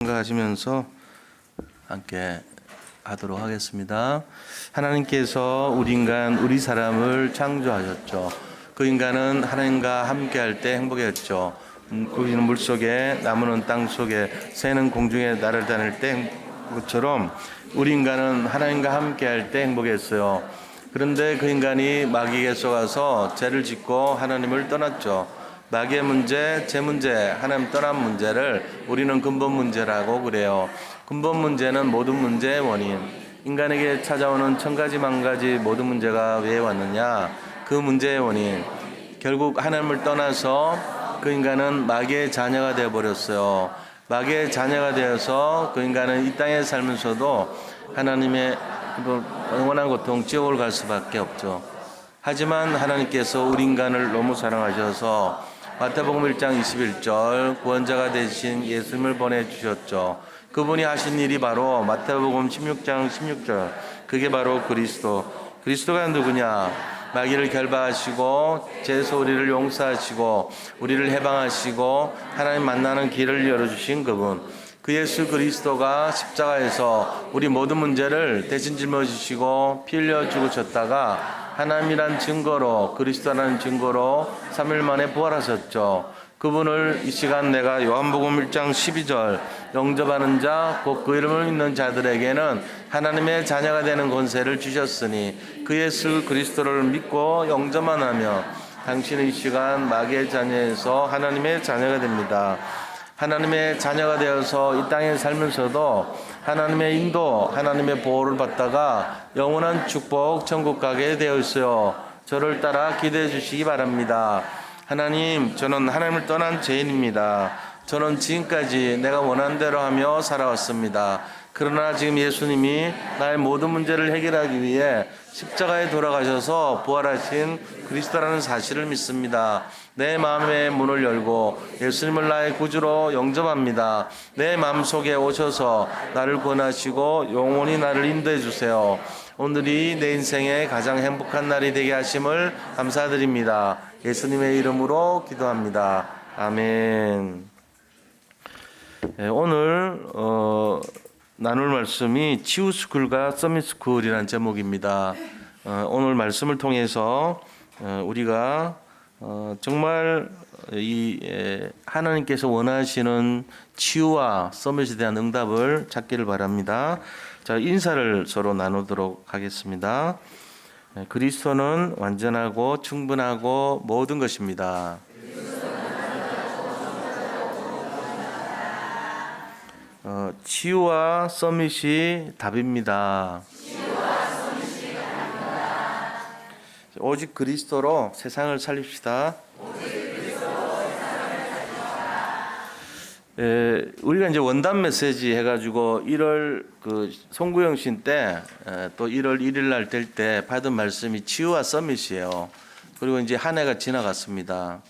생각하시면서 함께 하도록 하겠습니다. 하나님께서 우리 인간, 우리 사람을 창조하셨죠. 그 인간은 하나님과 함께할 때 행복했죠. 고기는 물속에, 나무는 땅속에, 새는 공중에 날아다닐 때 것처럼 우리 인간은 하나님과 함께할 때 행복했어요. 그런데 그 인간이 마귀에게 속아서 죄를 짓고 하나님을 떠났죠. 마귀의 문제, 제 문제, 하나님 떠난 문제를 우리는 근본 문제라고 그래요. 근본 문제는 모든 문제의 원인. 인간에게 찾아오는 천 가지 만 가지 모든 문제가 왜 왔느냐? 그 문제의 원인. 결국 하나님을 떠나서 그 인간은 마귀의 자녀가 되어버렸어요. 마귀의 자녀가 되어서 그 인간은 이 땅에 살면서도 하나님의 영원한 고통, 지옥을 갈 수밖에 없죠. 하지만 하나님께서 우리 인간을 너무 사랑하셔서 마태복음 1장 21절 구원자가 되신 예수님을 보내주셨죠. 그분이 하신 일이 바로 마태복음 16장 16절, 그게 바로 그리스도가 누구냐? 마귀를 결박하시고 죄에서 우리를 용서하시고 우리를 해방하시고 하나님 만나는 길을 열어주신 그분, 그 예수 그리스도가 십자가에서 우리 모든 문제를 대신 짊어지시고 피 흘려 죽으셨다가 하나님이란 증거로, 그리스도라는 증거로 3일 만에 부활하셨죠. 그분을 이 시간 내가 요한복음 1장 12절 영접하는 자, 곧 그 이름을 믿는 자들에게는 하나님의 자녀가 되는 권세를 주셨으니 그 예수 그리스도를 믿고 영접만 하면 당신은 이 시간 마귀의 자녀에서 하나님의 자녀가 됩니다. 하나님의 자녀가 되어서 이 땅에 살면서도 하나님의 인도, 하나님의 보호를 받다가 영원한 축복, 천국 가게 되어 있어요. 저를 따라 기도해 주시기 바랍니다. 하나님, 저는 하나님을 떠난 죄인입니다. 저는 지금까지 내가 원하는 대로 하며 살아왔습니다. 그러나 지금 예수님이 나의 모든 문제를 해결하기 위해 십자가에 돌아가셔서 부활하신 그리스도라는 사실을 믿습니다. 내 마음의 문을 열고 예수님을 나의 구주로 영접합니다. 내 마음속에 오셔서 나를 구원하시고 영원히 나를 인도해 주세요. 오늘이 내 인생의 가장 행복한 날이 되게 하심을 감사드립니다. 예수님의 이름으로 기도합니다. 아멘. 오늘 나눌 말씀이 치유스쿨과 서밋스쿨이라는 제목입니다. 오늘 말씀을 통해서 우리가 정말 이 하나님께서 원하시는 치유와 서밋에 대한 응답을 찾기를 바랍니다. 자, 인사를 서로 나누도록 하겠습니다. 그리스도는 완전하고 충분하고 모든 것입니다. 치유와 서밋이 답입니다. 오직 그리스도로 세상을 살립시다. 우리가 이제 원단 메시지 해가지고 1월 그 송구영 신 때 또 1월 1일 날 될 때 받은 말씀이 치유와 서밋이에요. 그리고 이제 한 해가 지나갔습니다.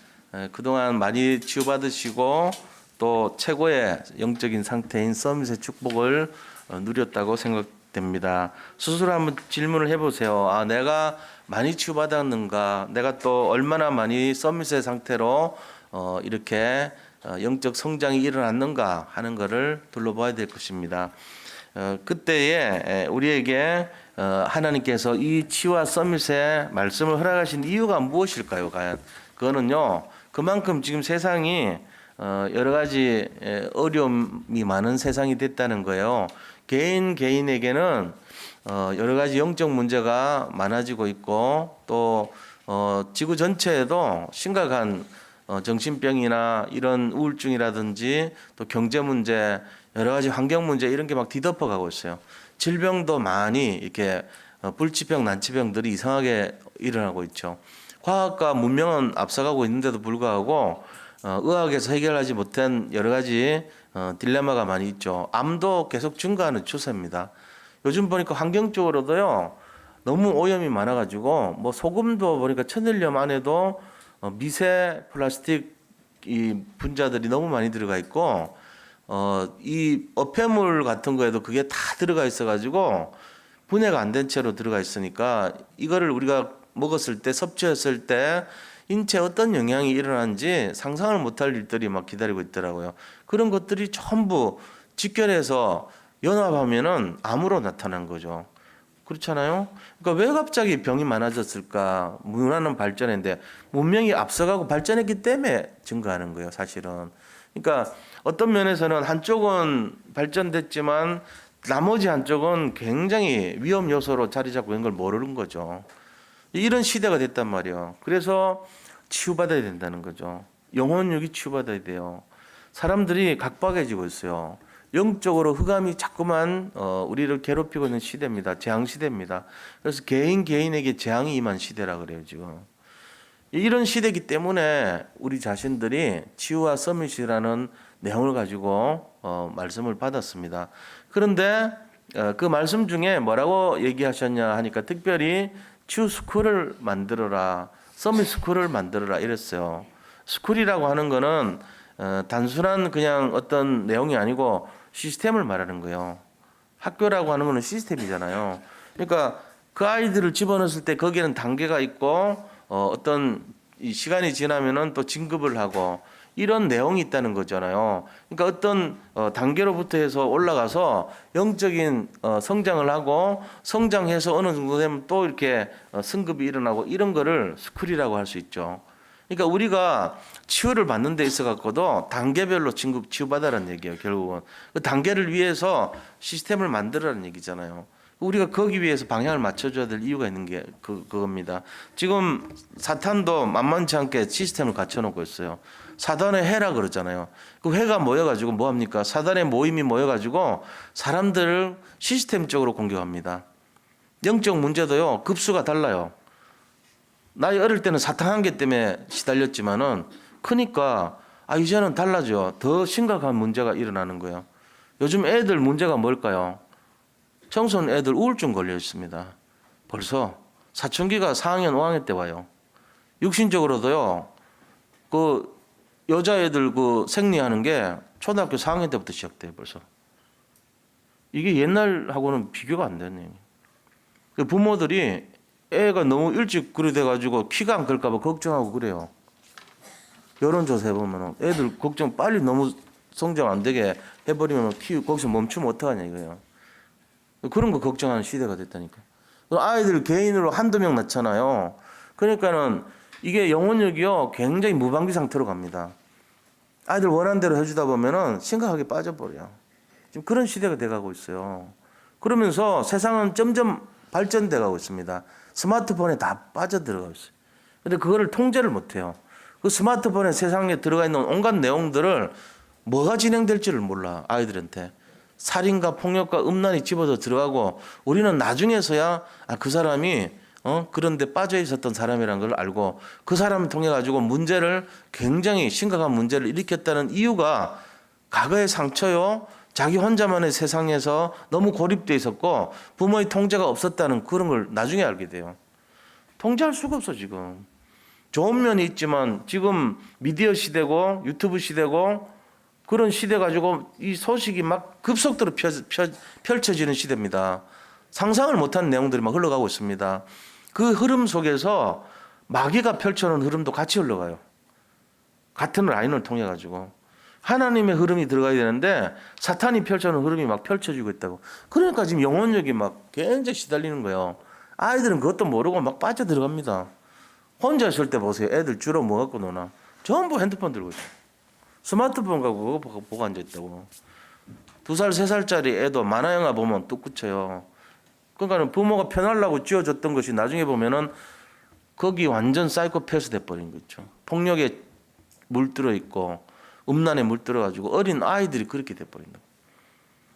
그동안 많이 치유받으시고 또 최고의 영적인 상태인 서밋의 축복을 누렸다고 생각됩니다. 스스로 한번 질문을 해보세요. 아, 내가 많이 치유받았는가? 내가 또 얼마나 많이 서밋의 상태로 이렇게 영적 성장이 일어났는가 하는 것을 둘러봐야 될 것입니다. 그때에 우리에게 하나님께서 이 치유와 서밋의 말씀을 허락하신 이유가 무엇일까요? 과연 그거는요, 그만큼 지금 세상이 여러 가지 어려움이 많은 세상이 됐다는 거예요. 개인에게는 여러 가지 영적 문제가 많아지고 있고 또 지구 전체에도 심각한 정신병이나 이런 우울증이라든지 또 경제 문제, 여러 가지 환경 문제 이런 게 막 뒤덮어 가고 있어요. 질병도 많이 이렇게 불치병, 난치병들이 이상하게 일어나고 있죠. 과학과 문명은 앞서가고 있는데도 불구하고 의학에서 해결하지 못한 여러 가지 딜레마가 많이 있죠. 암도 계속 증가하는 추세입니다. 요즘 보니까 환경적으로도요, 너무 오염이 많아가지고 뭐 소금도 보니까 천일염 안에도 미세 플라스틱 이 분자들이 너무 많이 들어가 있고 이 어폐물 같은 거에도 그게 다 들어가 있어가지고 분해가 안 된 채로 들어가 있으니까 이거를 우리가 먹었을 때, 섭취했을 때 인체에 어떤 영향이 일어나는지 상상을 못할 일들이 막 기다리고 있더라고요. 그런 것들이 전부 직결해서 연합하면은 암으로 나타난 거죠. 그렇잖아요. 그러니까 왜 갑자기 병이 많아졌을까? 문화는 발전했는데 문명이 앞서가고 발전했기 때문에 증가하는 거예요, 사실은. 그러니까 어떤 면에서는 한쪽은 발전됐지만 나머지 한쪽은 굉장히 위험 요소로 자리 잡고 있는 걸 모르는 거죠. 이런 시대가 됐단 말이에요. 그래서 치유받아야 된다는 거죠. 영혼육이 치유받아야 돼요. 사람들이 각박해지고 있어요. 영적으로 흑암이 자꾸만 우리를 괴롭히고 있는 시대입니다. 재앙 시대입니다. 그래서 개인에게 재앙이 임한 시대라 그래요, 지금. 이런 시대이기 때문에 우리 자신들이 치유와 서밋이라는 내용을 가지고 말씀을 받았습니다. 그런데 그 말씀 중에 뭐라고 얘기하셨냐 하니까 특별히 치유 스쿨을 만들어라, 서밋 스쿨을 만들어라 이랬어요. 스쿨이라고 하는 거는 단순한 그냥 어떤 내용이 아니고 시스템을 말하는 거예요. 학교라고 하는 거는 시스템이잖아요. 그러니까 그 아이들을 집어넣었을 때 거기에는 단계가 있고 어떤 이 시간이 지나면은 또 진급을 하고 이런 내용이 있다는 거잖아요. 그러니까 어떤 단계로부터 해서 올라가서 영적인 성장을 하고 성장해서 어느 정도 되면 또 이렇게 승급이 일어나고 이런 거를 스쿨이라고 할 수 있죠. 그러니까 우리가 치유를 받는 데 있어 갖고도 단계별로 치유받아라는 얘기예요. 결국은 그 단계를 위해서 시스템을 만들어라는 얘기잖아요. 우리가 거기 위해서 방향을 맞춰줘야 될 이유가 있는 게 그겁니다. 지금 사탄도 만만치 않게 시스템을 갖춰놓고 있어요. 사단의 해라 그러잖아요. 그 해가 모여가지고 뭐합니까? 사단의 모임이 모여가지고 사람들을 시스템적으로 공격합니다. 영적 문제도요 급수가 달라요. 나이 어릴 때는 사탄 한계 때문에 시달렸지만은 크니까 이제는 달라져. 더 심각한 문제가 일어나는 거예요. 요즘 애들 문제가 뭘까요? 청소년 애들 우울증 걸려 있습니다. 벌써 사춘기가 4학년 5학년 때 와요. 육신적으로도요. 그 여자애들 그 생리하는 게 초등학교 4학년 때부터 시작돼요. 벌써. 이게 옛날하고는 비교가 안 되네요. 그 부모들이 애가 너무 일찍 그래 돼가지고 키가 안 클까봐 걱정하고 그래요. 여론조사 해보면 애들 걱정 빨리 너무 성장 안 되게 해버리면 거기서 멈추면 어떡하냐 이거예요. 그런 거 걱정하는 시대가 됐다니까. 아이들 개인으로 한두 명 낳잖아요. 그러니까는 이게 영혼력이요 굉장히 무방비 상태로 갑니다. 아이들 원하는 대로 해주다 보면은 심각하게 빠져버려요. 지금 그런 시대가 돼가고 있어요. 그러면서 세상은 점점 발전돼가고 있습니다. 스마트폰에 다 빠져들어가고 있어요. 근데 그거를 통제를 못해요. 그 스마트폰에 세상에 들어가 있는 온갖 내용들을 뭐가 진행될지를 몰라 아이들한테. 살인과 폭력과 음란이 집어서 들어가고 우리는 나중에서야 그 사람이 그런데 빠져 있었던 사람이라는 걸 알고 그 사람을 통해 가지고 문제를 굉장히 심각한 문제를 일으켰다는 이유가 과거의 상처요. 자기 혼자만의 세상에서 너무 고립돼 있었고 부모의 통제가 없었다는 그런 걸 나중에 알게 돼요. 통제할 수가 없어 지금. 좋은 면이 있지만 지금 미디어 시대고 유튜브 시대고 그런 시대 가지고 이 소식이 막 급속도로 펼쳐지는 시대입니다. 상상을 못한 내용들이 막 흘러가고 있습니다. 그 흐름 속에서 마귀가 펼쳐놓은 흐름도 같이 흘러가요. 같은 라인을 통해 가지고 하나님의 흐름이 들어가야 되는데 사탄이 펼쳐놓은 흐름이 막 펼쳐지고 있다고. 그러니까 지금 영혼력이 막 굉장히 시달리는 거예요. 아이들은 그것도 모르고 막 빠져 들어갑니다. 혼자 있을 때 보세요. 애들 주로 뭐 갖고 노나? 전부 핸드폰 들고 있어요. 스마트폰 갖고 그거 보고 앉아있다고. 2살, 3살짜리 애도 만화영화 보면 뚝 그쳐요. 그러니까 부모가 편하려고 쥐어줬던 것이 나중에 보면은 거기 완전 사이코패스 돼버린 거죠. 폭력에 물들어 있고 음란에 물들어가지고 어린 아이들이 그렇게 돼버린다.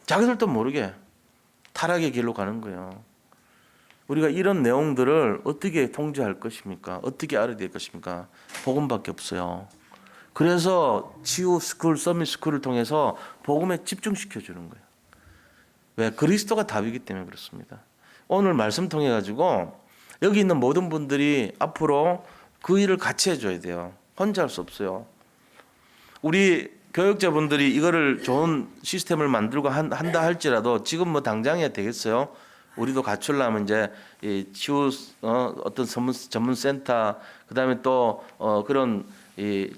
자기들도 모르게 타락의 길로 가는 거예요. 우리가 이런 내용들을 어떻게 통제할 것입니까? 어떻게 알아야 될 것입니까? 복음밖에 없어요. 그래서 치유 스쿨, 서밋 스쿨을 통해서 복음에 집중시켜 주는 거예요. 왜? 그리스도가 답이기 때문에 그렇습니다. 오늘 말씀 통해 가지고 여기 있는 모든 분들이 앞으로 그 일을 같이 해줘야 돼요. 혼자 할 수 없어요. 우리 교육자분들이 이거를 좋은 시스템을 만들고 한다 할지라도 지금 뭐 당장이야 되겠어요? 우리도 갖추려면 이제 이 치유 어떤 전문 센터 그다음에 또 그런 이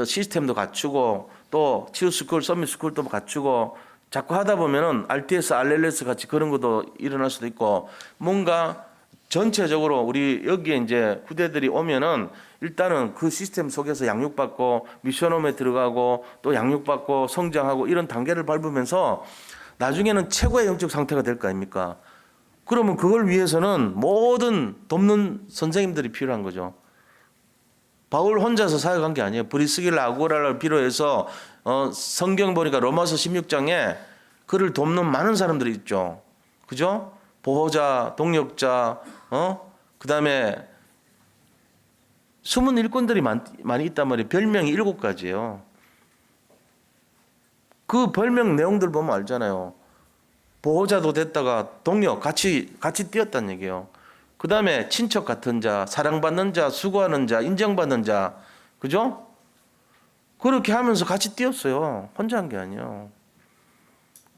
시스템도 갖추고 또 치유 스쿨, 서밋 스쿨도 갖추고 자꾸 하다 보면은 RTS, RLS 같이 그런 것도 일어날 수도 있고 뭔가 전체적으로 우리 여기에 이제 후대들이 오면은 일단은 그 시스템 속에서 양육받고 미션홈에 들어가고 또 양육받고 성장하고 이런 단계를 밟으면서 나중에는 최고의 영적 상태가 될 거 아닙니까? 그러면 그걸 위해서는 모든 돕는 선생님들이 필요한 거죠. 바울 혼자서 사역한 게 아니에요. 브리스길라 아구라를 비롯해서 성경 보니까 로마서 16장에 그를 돕는 많은 사람들이 있죠. 그죠? 보호자, 동역자, 그다음에 숨은 일꾼들이 많이 있단 말이에요. 별명이 7가지예요. 그 별명 내용들 보면 알잖아요. 보호자도 됐다가 동력 같이 뛰었다는 얘기예요. 그 다음에 친척 같은 자, 사랑받는 자, 수고하는 자, 인정받는 자, 그죠? 그렇게 하면서 같이 뛰었어요. 혼자 한 게 아니에요.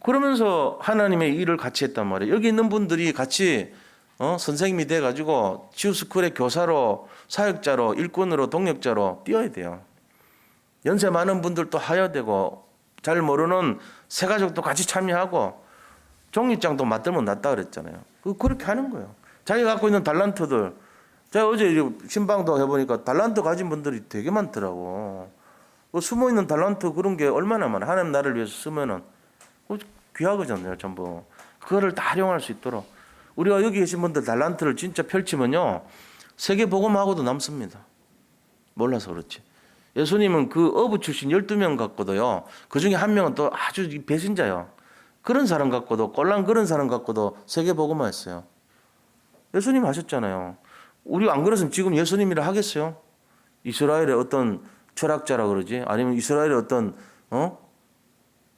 그러면서 하나님의 일을 같이 했단 말이에요. 여기 있는 분들이 같이 선생님이 돼가지고 치유스쿨의 교사로, 사역자로, 일꾼으로, 동역자로 뛰어야 돼요. 연세 많은 분들도 하야 되고 잘 모르는 새가족도 같이 참여하고 종이장도 맞들면 낫다 그랬잖아요. 그렇게 하는 거예요. 자기가 갖고 있는 달란트들. 제가 어제 신방도 해보니까 달란트 가진 분들이 되게 많더라고. 숨어있는 달란트 그런 게 얼마나 많아. 하나님 나를 위해서 쓰면은 귀하거든요, 전부. 그거를 다 활용할 수 있도록. 우리가 여기 계신 분들 달란트를 진짜 펼치면요. 세계 복음하고도 남습니다. 몰라서 그렇지. 예수님은 그 어부 출신 12명 갖고도요. 그 중에 한 명은 또 아주 배신자요. 그런 사람 갖고도 꼴랑 그런 사람 갖고도 세계 복음화 했어요. 예수님 하셨잖아요. 우리 안 그랬으면 지금 예수님이라 하겠어요? 이스라엘의 어떤 철학자라 그러지? 아니면 이스라엘의 어떤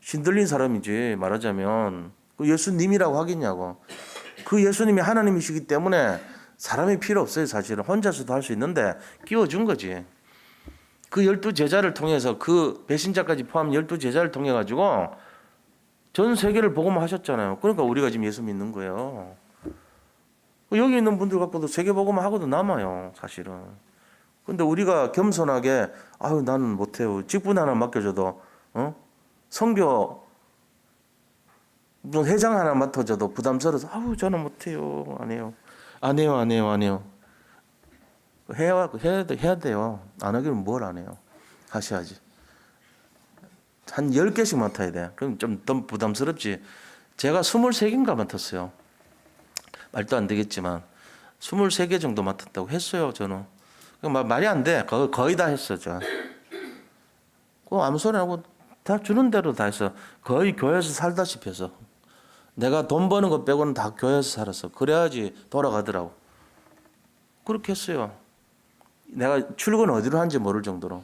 신들린 사람이지 말하자면 그 예수님이라고 하겠냐고. 그 예수님이 하나님이시기 때문에 사람이 필요 없어요. 사실은 혼자서도 할 수 있는데 끼워준 거지. 그 12제자를 통해서 그 배신자까지 포함 12제자를 통해 가지고 전 세계를 복음화하셨잖아요. 그러니까 우리가 지금 예수 믿는 거예요. 여기 있는 분들 갖고도 세계 복음화하고도 남아요. 사실은. 근데 우리가 겸손하게 아유 나는 못해요. 직분 하나 맡겨줘도 선교 무슨 회장 하나 맡아줘도 부담스러워서 아유 저는 못해요. 안 해요. 해야 돼요. 안 하기는 뭘 안 해요. 하셔야지. 한 10개씩 맡아야 돼. 그럼 좀 더 부담스럽지. 제가 23개인가 맡았어요. 말도 안 되겠지만 23개 정도 맡았다고 했어요. 저는. 말이 안 돼. 거의 다 했어. 저. 아무 소리 하고 다 주는 대로 다 했어. 거의 교회에서 살다시피 해서. 내가 돈 버는 거 빼고는 다 교회에서 살았어. 그래야지 돌아가더라고. 그렇게 했어요. 내가 출근 어디로 하는지 모를 정도로.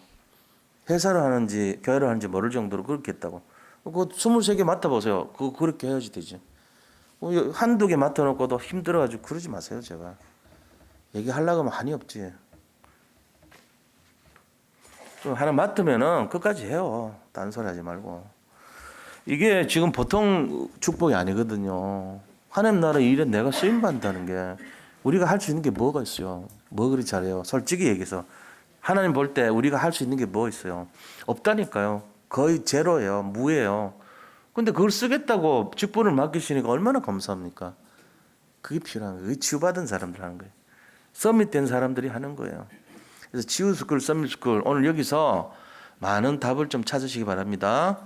회사를 하는지 교회를 하는지 모를 정도로 그렇게 했다고. 그거 23개 맡아보세요. 그렇게 해야지 되지. 한두 개 맡아놓고도 힘들어가지고 그러지 마세요. 제가. 얘기하려고 하면 한이 없지. 좀 하나 맡으면은 끝까지 해요. 딴소리 하지 말고. 이게 지금 보통 축복이 아니거든요. 하나님 나라 일에 내가 쓰임받는다는 게 우리가 할 수 있는 게 뭐가 있어요? 뭐 그리 잘해요? 솔직히 얘기해서. 하나님 볼 때 우리가 할 수 있는 게 뭐 있어요? 없다니까요. 거의 제로예요. 무예요. 근데 그걸 쓰겠다고 직분을 맡기시니까 얼마나 감사합니까? 그게 필요한 거예요. 치유받은 사람들 하는 거예요. 서밋된 사람들이 하는 거예요. 그래서 치유스쿨, 서밋스쿨 오늘 여기서 많은 답을 좀 찾으시기 바랍니다.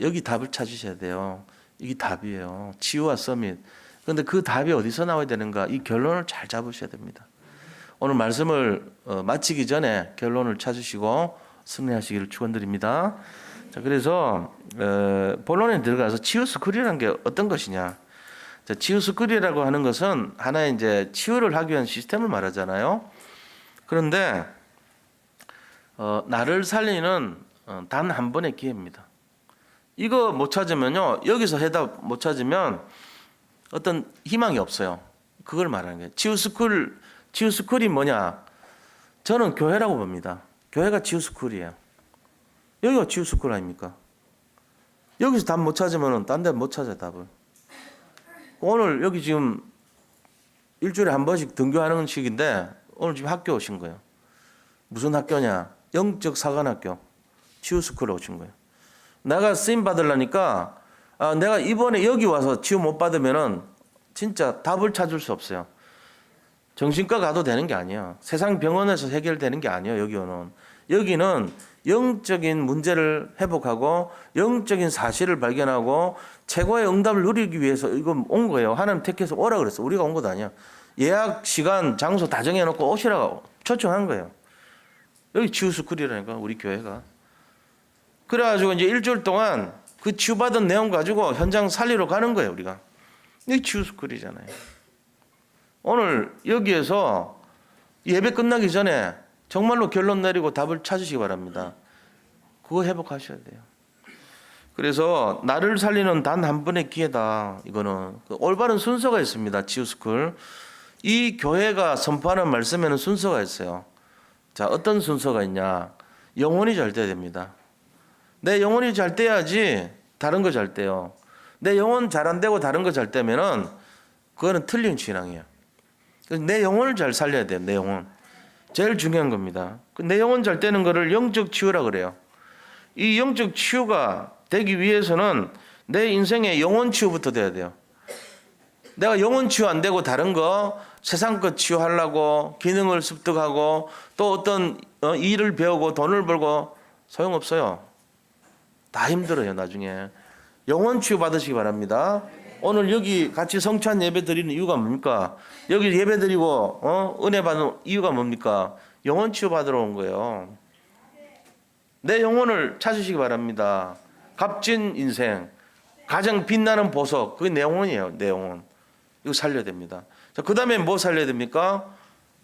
여기 답을 찾으셔야 돼요. 이게 답이에요. 치유와 서밋. 그런데 그 답이 어디서 나와야 되는가? 이 결론을 잘 잡으셔야 됩니다. 오늘 말씀을 마치기 전에 결론을 찾으시고 승리하시기를 축원드립니다. 자, 그래서 본론에 들어가서 치유스쿨이라는 게 어떤 것이냐? 자, 치유스쿨이라고 하는 것은 하나의 이제 치유를 하기 위한 시스템을 말하잖아요. 그런데 나를 살리는 단 한 번의 기회입니다. 이거 못 찾으면요, 여기서 해답 못 찾으면 어떤 희망이 없어요. 그걸 말하는 거예요. 치유스쿨이 뭐냐? 저는 교회라고 봅니다. 교회가 치유스쿨이에요. 여기가 치유스쿨 아닙니까? 여기서 답 못 찾으면 딴 데 못 찾아요, 답을. 오늘 여기 지금 일주일에 한 번씩 등교하는 식인데 오늘 지금 학교 오신 거예요. 무슨 학교냐? 영적 사관학교. 치유스쿨에 오신 거예요. 내가 쓰임 받으려니까 내가 이번에 여기 와서 치유 못 받으면은 진짜 답을 찾을 수 없어요. 정신과 가도 되는 게 아니야. 세상 병원에서 해결되는 게 아니에요. 여기는 영적인 문제를 회복하고 영적인 사실을 발견하고 최고의 응답을 누리기 위해서 이거 온 거예요. 하나님 택해서 오라 그랬어. 우리가 온 것도 아니야. 예약 시간 장소 다 정해놓고 오시라고 초청한 거예요. 여기 치유스쿨이라니까 우리 교회가. 그래가지고 이제 일주일 동안 그 치유받은 내용 가지고 현장 살리러 가는 거예요. 우리가. 이게 치유스쿨이잖아요. 오늘 여기에서 예배 끝나기 전에 정말로 결론 내리고 답을 찾으시기 바랍니다. 그거 회복하셔야 돼요. 그래서 나를 살리는 단 한 번의 기회다. 이거는 올바른 순서가 있습니다. 치유스쿨. 이 교회가 선포하는 말씀에는 순서가 있어요. 자, 어떤 순서가 있냐? 영혼이 잘 돼야 됩니다. 내 영혼이 잘 돼야지 다른 거 잘 돼요. 내 영혼 잘 안 되고 다른 거 잘 되면은 그거는 틀린 신앙이에요. 내 영혼을 잘 살려야 돼요. 내 영혼. 제일 중요한 겁니다. 내 영혼 잘 되는 거를 영적 치유라 그래요. 이 영적 치유가 되기 위해서는 내 인생의 영혼 치유부터 돼야 돼요. 내가 영혼 치유 안 되고 다른 거 세상 것 치유하려고 기능을 습득하고 또 어떤 일을 배우고 돈을 벌고 소용없어요. 다 힘들어요. 나중에. 영혼 치유 받으시기 바랍니다. 오늘 여기 같이 성찬 예배 드리는 이유가 뭡니까? 여기 예배 드리고 은혜 받는 이유가 뭡니까? 영혼 치유 받으러 온 거예요. 내 영혼을 찾으시기 바랍니다. 값진 인생, 가장 빛나는 보석, 그게 내 영혼이에요. 내 영혼. 이거 살려야 됩니다. 자, 그 다음에 뭐 살려야 됩니까?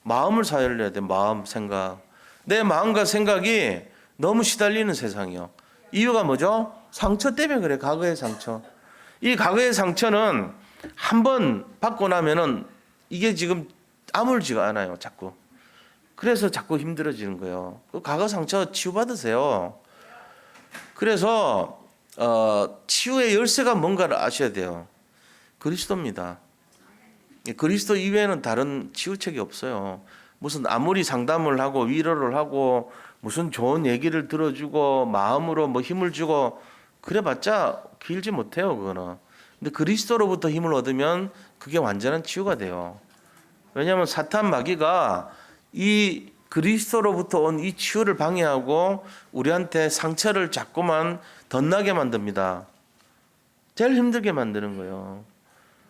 마음을 살려야 돼요. 마음, 생각. 내 마음과 생각이 너무 시달리는 세상이요. 이유가 뭐죠? 상처 때문에 그래. 과거의 상처. 이 과거의 상처는 한번 받고 나면은 이게 지금 아물지가 않아요. 자꾸. 그래서 자꾸 힘들어지는 거예요. 그 과거 상처 치유받으세요. 그래서 치유의 열쇠가 뭔가를 아셔야 돼요. 그리스도입니다. 그리스도 이외에는 다른 치유책이 없어요. 무슨 아무리 상담을 하고 위로를 하고 무슨 좋은 얘기를 들어주고 마음으로 뭐 힘을 주고 그래봤자 길지 못해요. 그거는. 근데 그리스도로부터 힘을 얻으면 그게 완전한 치유가 돼요. 왜냐하면 사탄 마귀가 이 그리스도로부터 온 이 치유를 방해하고 우리한테 상처를 자꾸만 덧나게 만듭니다. 제일 힘들게 만드는 거예요.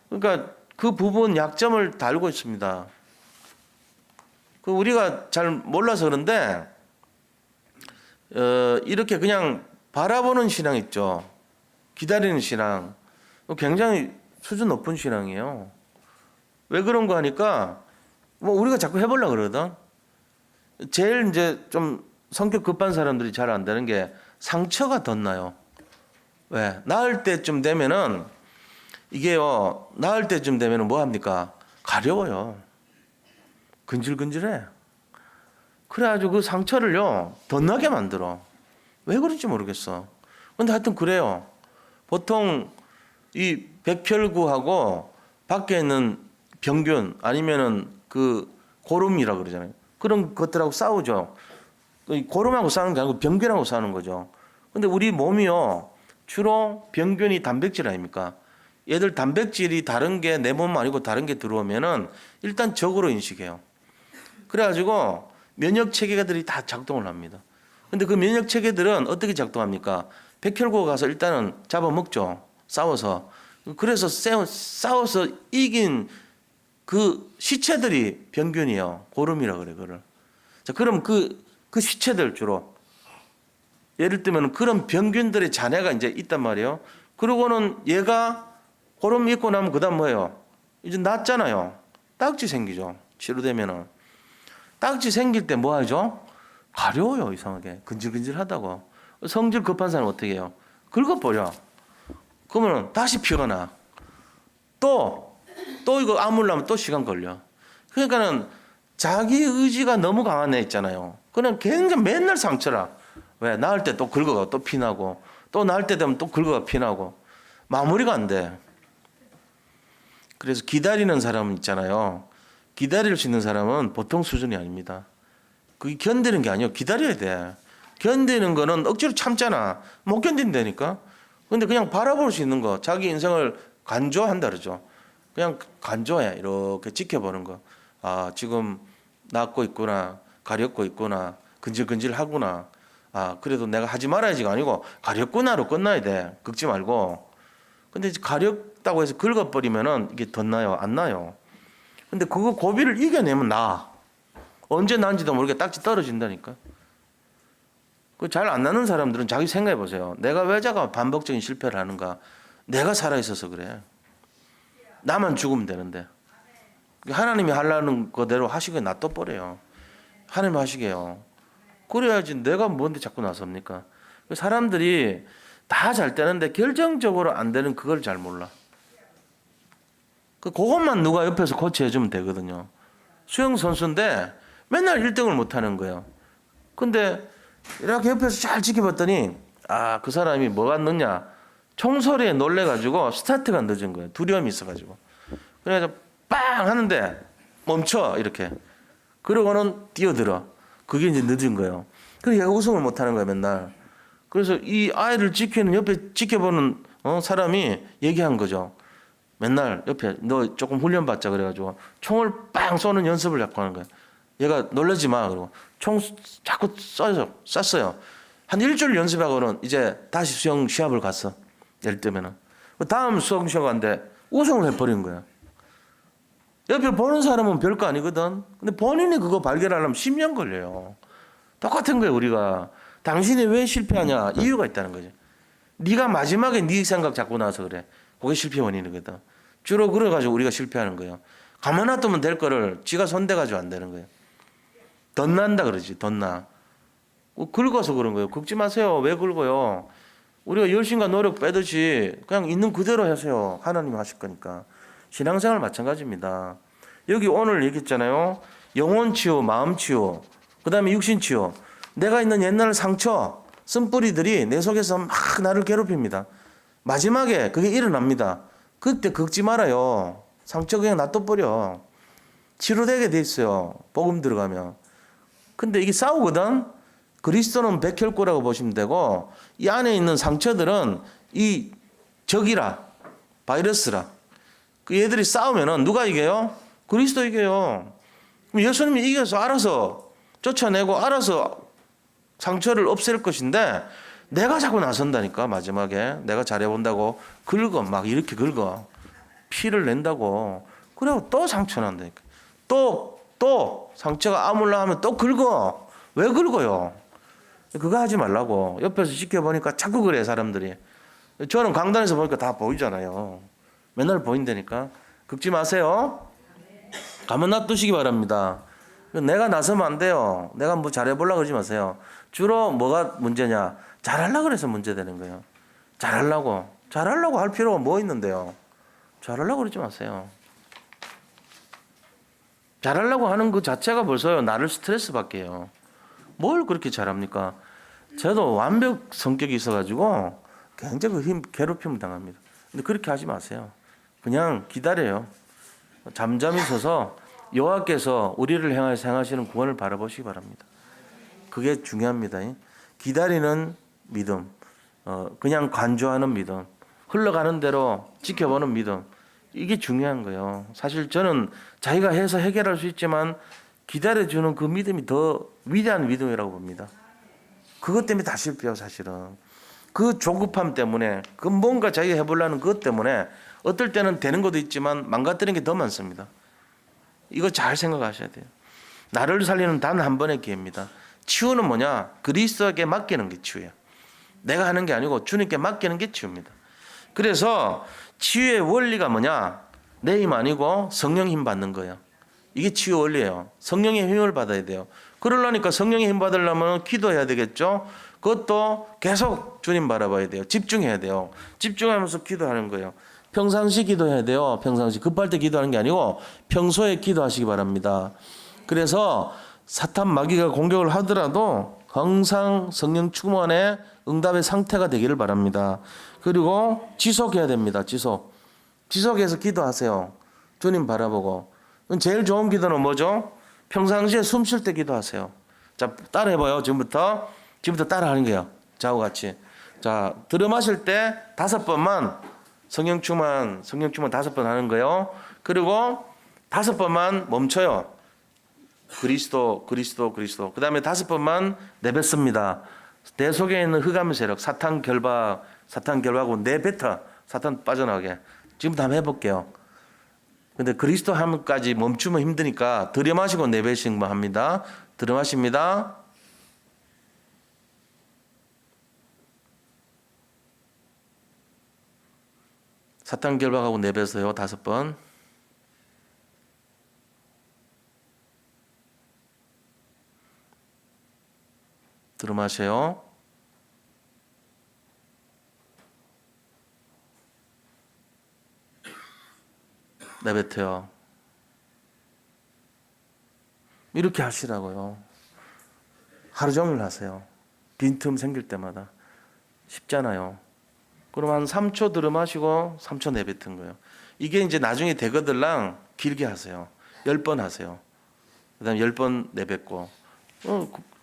그러니까 그 부분 약점을 다 알고 있습니다. 그 우리가 잘 몰라서 그런데 이렇게 그냥 바라보는 신앙 있죠. 기다리는 신앙. 굉장히 수준 높은 신앙이에요. 왜 그런가 하니까 뭐 우리가 자꾸 해보려고 그러거든. 제일 이제 좀 성격 급한 사람들이 잘 안 되는 게 상처가 덧나요. 왜? 나을 때쯤 되면은 이게요. 나을 때쯤 되면은 뭐 합니까? 가려워요. 근질근질해. 그래가지고 그 상처를요 덧나게 만들어. 왜 그런지 모르겠어. 근데 하여튼 그래요. 보통 이 백혈구하고 밖에 있는 병균 아니면은 그 고름이라 그러잖아요. 그런 것들하고 싸우죠. 고름하고 싸우는 게 아니고 병균하고 싸우는 거죠. 근데 우리 몸이요 주로 병균이 단백질 아닙니까? 얘들 단백질이 다른 게 내 몸 아니고 다른 게 들어오면은 일단 적으로 인식해요. 그래가지고 면역 체계들이 다 작동을 합니다. 근데 그 면역 체계들은 어떻게 작동합니까? 백혈구가 가서 일단은 잡아먹죠. 싸워서. 그래서 싸워서 이긴 그 시체들이 병균이에요. 고름이라 그래, 그걸. 자, 그럼 그 시체들 주로. 예를 들면 그런 병균들의 잔해가 이제 있단 말이에요. 그리고는 얘가 고름 입고 나면 그 다음 뭐예요? 이제 낫잖아요. 딱지 생기죠. 치료되면은. 딱지 생길 때 뭐 하죠? 가려워요, 이상하게. 근질근질하다고. 성질 급한 사람 어떻게 해요? 긁어버려. 그러면 다시 피가 나. 또 이거 아물려면 또 시간 걸려. 그러니까는 자기 의지가 너무 강한 애 있잖아요. 그냥 굉장히 맨날 상처라. 왜? 나을 때 또 긁어가 또 피나고 또 나을 때 되면 또 긁어가 피나고 마무리가 안 돼. 그래서 기다리는 사람은 있잖아요. 기다릴 수 있는 사람은 보통 수준이 아닙니다. 그게 견디는 게 아니에요. 기다려야 돼. 견디는 거는 억지로 참잖아. 못 견딘다니까. 근데 그냥 바라볼 수 있는 거, 자기 인생을 간조한다 그러죠. 그냥 간조해. 이렇게 지켜보는 거. 아, 지금 낫고 있구나. 가렵고 있구나. 근질근질하구나. 아, 그래도 내가 하지 말아야지가 아니고 가렵구나로 끝나야 돼. 긁지 말고. 근데 이제 가렵다고 해서 긁어버리면은 이게 덧나요? 안 나요? 근데 그거 고비를 이겨내면 나. 언제 난지도 모르게 딱지 떨어진다니까. 그 잘 안 나는 사람들은 자기 생각해 보세요. 내가 왜 자가 반복적인 실패를 하는가? 내가 살아 있어서 그래. 나만 죽으면 되는데. 하나님이 하려는 거대로 하시게 놔둬버려요. 하나님 하시게요. 그래야지 내가 뭔데 자꾸 나섭니까? 사람들이 다 잘 되는데 결정적으로 안 되는 그걸 잘 몰라. 그것만 누가 옆에서 코치해주면 되거든요. 수영 선수인데 맨날 1등을 못 하는 거예요. 근데 이렇게 옆에서 잘 지켜봤더니 아, 그 사람이 뭐가 늦냐? 총소리에 놀래가지고 스타트가 늦은 거예요. 두려움이 있어가지고. 그래서 빵 하는데 멈춰 이렇게. 그러고는 뛰어들어. 그게 이제 늦은 거예요. 그래서 얘가 우승을 못 하는 거예요, 맨날. 그래서 이 아이를 지키는 옆에 지켜보는 사람이 얘기한 거죠. 맨날 옆에 너 조금 훈련 받자 그래가지고 총을 빵 쏘는 연습을 자꾸 하는 거예요. 얘가 놀라지 마 그러고 총 자꾸 쐈어요. 한 일주일 연습하고는 이제 다시 수영 시합을 갔어. 예를 들면은 다음 수영 시합 갔는데 우승을 해버린 거야. 옆에 보는 사람은 별거 아니거든. 근데 본인이 그거 발견하려면 10년 걸려요. 똑같은 거예요, 우리가. 당신이 왜 실패하냐? 이유가 있다는 거죠. 네가 마지막에 네 생각 잡고 나서 그래. 그게 실패 원인이거든. 주로 그래가지고 우리가 실패하는 거예요. 가만 놔두면 될 거를 지가 손대가지고 안 되는 거예요. 덧난다 그러지, 덧나. 긁어서 그런 거예요. 긁지 마세요. 왜 긁어요? 우리가 열심과 노력 빼듯이 그냥 있는 그대로 하세요. 하나님이 하실 거니까. 신앙생활 마찬가지입니다. 여기 오늘 얘기했잖아요. 영혼 치유, 마음 치유, 그 다음에 육신 치유. 내가 있는 옛날 상처, 쓴뿌리들이 내 속에서 막 나를 괴롭힙니다. 마지막에 그게 일어납니다. 그때 긁지 말아요. 상처 그냥 놔둬버려. 치료되게 돼 있어요. 복음 들어가면. 근데 이게 싸우거든. 그리스도는 백혈구라고 보시면 되고 이 안에 있는 상처들은 이 적이라, 바이러스라. 그 얘들이 싸우면은 누가 이겨요? 그리스도 이겨요. 그럼 예수님이 이겨서 알아서 쫓아내고 알아서 상처를 없앨 것인데 내가 자꾸 나선다니까. 마지막에 내가 잘해본다고 긁어. 막 이렇게 긁어. 피를 낸다고. 그리고 또 상처 난다니까. 또 상처가 아물라 하면 또 긁어. 왜 긁어요? 그거 하지 말라고. 옆에서 지켜보니까 자꾸 그래 사람들이. 저는 강단에서 보니까 다 보이잖아요. 맨날 보인다니까. 긁지 마세요. 가만 놔두시기 바랍니다. 내가 나서면 안 돼요. 내가 뭐 잘해보려고 그러지 마세요. 주로 뭐가 문제냐? 잘하려고 그래서 문제되는 거예요. 잘하려고 할 필요가 뭐 있는데요. 잘하려고 그러지 마세요. 잘하려고 하는 그 자체가 벌써요. 나를 스트레스 받게 해요. 뭘 그렇게 잘합니까? 저도 완벽 성격이 있어가지고 굉장히 괴롭힘을 당합니다. 근데 그렇게 하지 마세요. 그냥 기다려요. 잠잠히 서서 여호와께서 우리를 향하여서 행하시는 구원을 바라보시기 바랍니다. 그게 중요합니다. 기다리는 믿음, 그냥 간주하는 믿음, 흘러가는 대로 지켜보는 믿음, 이게 중요한 거예요. 사실 저는 자기가 해서 해결할 수 있지만 기다려주는 그 믿음이 더 위대한 믿음이라고 봅니다. 그것 때문에 다 실패해요, 사실은. 그 조급함 때문에, 그 뭔가 자기가 해보려는 그것 때문에 어떨 때는 되는 것도 있지만 망가뜨리는 게 더 많습니다. 이거 잘 생각하셔야 돼요. 나를 살리는 단 한 번의 기회입니다. 치유는 뭐냐? 그리스도에게 맡기는 게 치유예요. 내가 하는 게 아니고 주님께 맡기는 게 치유입니다. 그래서 치유의 원리가 뭐냐? 내 힘 아니고 성령 힘 받는 거예요. 이게 치유 원리예요. 성령의 힘을 받아야 돼요. 그러려니까 성령의 힘 받으려면 기도해야 되겠죠. 그것도 계속 주님 바라봐야 돼요. 집중해야 돼요. 집중하면서 기도하는 거예요. 평상시 기도해야 돼요. 평상시 급할 때 기도하는 게 아니고 평소에 기도하시기 바랍니다. 그래서 사탄 마귀가 공격을 하더라도 항상 성령 충만의 응답의 상태가 되기를 바랍니다. 그리고 지속해야 됩니다. 지속해서 기도하세요. 주님 바라보고. 제일 좋은 기도는 뭐죠? 평상시에 숨 쉴 때 기도하세요. 자, 따라해봐요. 지금부터 따라하는 거예요. 저하고 같이. 자, 들어마실 때 5번만 성령 충만 5번 하는 거예요. 그리고 5번만 멈춰요. 그리스도. 그 다음에 5번만 내뱉습니다. 내 속에 있는 흑암 세력, 사탄 결박하고 내뱉어. 사탄 빠져나가게. 지금부터 한번 해볼게요. 근데 그리스도 함까지 멈추면 힘드니까 들이마시고 내뱉으신 거 합니다. 들이마십니다. 사탄 결박하고 내뱉어요. 5번. 들어마셔요. 내뱉어요. 이렇게 하시라고요. 하루 종일 하세요. 빈틈 생길 때마다. 쉽잖아요. 그럼 한 3초 들어마시고 3초 내뱉은 거예요. 이게 이제 나중에 되거들랑 길게 하세요. 10번 하세요. 그 다음에 10번 내뱉고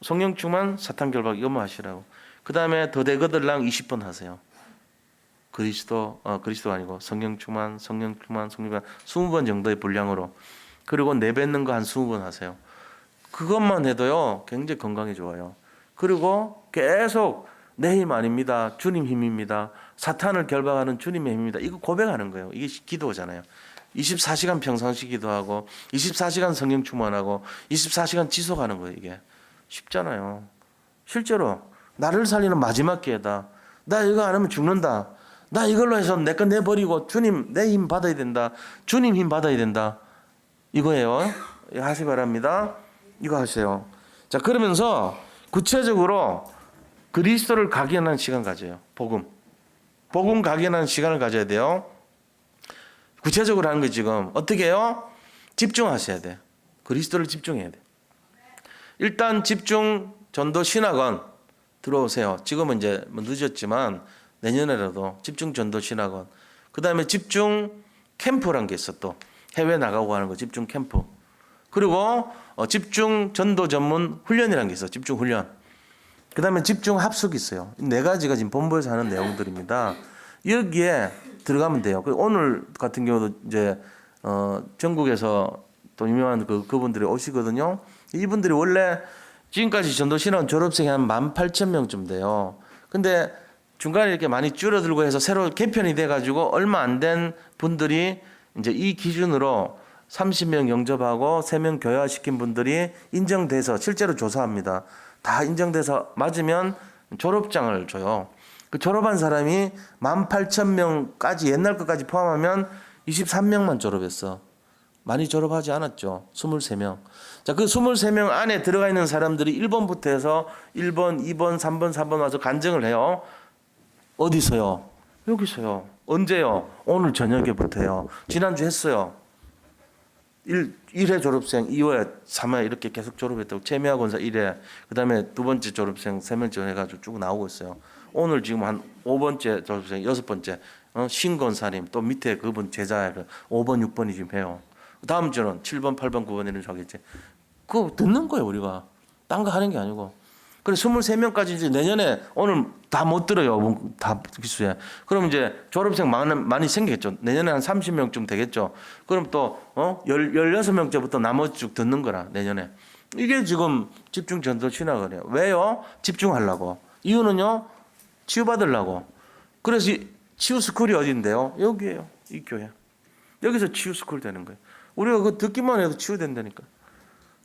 성령 충만 사탄 결박 이것만 하시라고. 그 다음에 더 되거들랑 20번 하세요. 그리스도 아니고 성령 충만 20번 정도의 분량으로. 그리고 내뱉는 거 한 20번 하세요. 그것만 해도요 굉장히 건강에 좋아요. 그리고 계속 내 힘 아닙니다. 주님 힘입니다. 사탄을 결박하는 주님의 힘입니다. 이거 고백하는 거예요. 이게 기도잖아요. 24시간 평상시 기도하고 24시간 성령 충만하고 24시간 지속하는 거예요. 이게 쉽잖아요. 실제로 나를 살리는 마지막 기회다. 나 이거 안 하면 죽는다. 나 이걸로 해서 내 거 내버리고 주님 내 힘 받아야 된다. 주님 힘 받아야 된다. 이거예요. 이거 하시기 바랍니다. 이거 하세요. 자, 그러면서 구체적으로 그리스도를 각인하는 시간 가져요. 복음 각인하는 시간을 가져야 돼요. 구체적으로 하는 거 지금 어떻게 해요? 집중하셔야 돼. 그리스도를 집중해야 돼. 일단 집중 전도 신학원 들어오세요. 지금은 이제 늦었지만 내년에라도 집중 전도 신학원. 그 다음에 집중 캠프란 게 있어. 또 해외 나가고 하는 거 집중 캠프. 그리고 집중 전도 전문 훈련이란 게 있어. 집중 훈련. 그 다음에 집중 합숙이 있어요. 4가지가 지금 본부에서 하는 내용들입니다. 여기에 들어가면 돼요. 오늘 같은 경우도 이제 전국에서 또 유명한 그분들이 오시거든요. 이분들이 원래 지금까지 전도신학원 졸업생이 한 18,000명쯤 돼요. 근데 중간에 이렇게 많이 줄어들고 해서 새로 개편이 돼가지고 얼마 안 된 분들이 이제 이 기준으로 30명 영접하고 3명 교화시킨 분들이 인정돼서 실제로 조사합니다. 다 인정돼서 맞으면 졸업장을 줘요. 그 졸업한 사람이 18,000명까지 옛날 것까지 포함하면 23명만 졸업했어. 많이 졸업하지 않았죠. 23명. 자, 그 23명 안에 들어가 있는 사람들이 1번부터 해서 1번, 2번, 3번, 4번 와서 간증을 해요. 어디서요? 여기서요. 언제요? 오늘 저녁에부터요. 지난주 했어요. 1회 졸업생, 2회, 3회 이렇게 계속 졸업했다고. 채미아 권사 1회, 그 다음에 2번째 졸업생 3명째 해가지고 쭉 나오고 있어요. 오늘 지금 한 5번째 졸업생, 6번째, 신권사님, 또 밑에 그분 제자를 5번, 6번이 지금 해요. 다음 주는 7번, 8번, 9번 이런 식 하겠지. 그거 듣는 거예요, 우리가. 딴 거 하는 게 아니고. 그래, 23명까지 이제 내년에 오늘 다 못 들어요. 다 기수에. 그럼 이제 졸업생 많이 생기겠죠. 내년에 한 30명쯤 되겠죠. 그럼 또, 16명째부터 나머지 쭉 듣는 거라, 내년에. 이게 지금 집중 전도 신학원이에요. 왜요? 집중하려고. 이유는요, 치유받으려고. 그래서 치유 스쿨이 어딘데요? 여기에요. 이 교회. 여기서 치유 스쿨 되는 거예요. 우리가 그거 듣기만 해도 치유된다니까.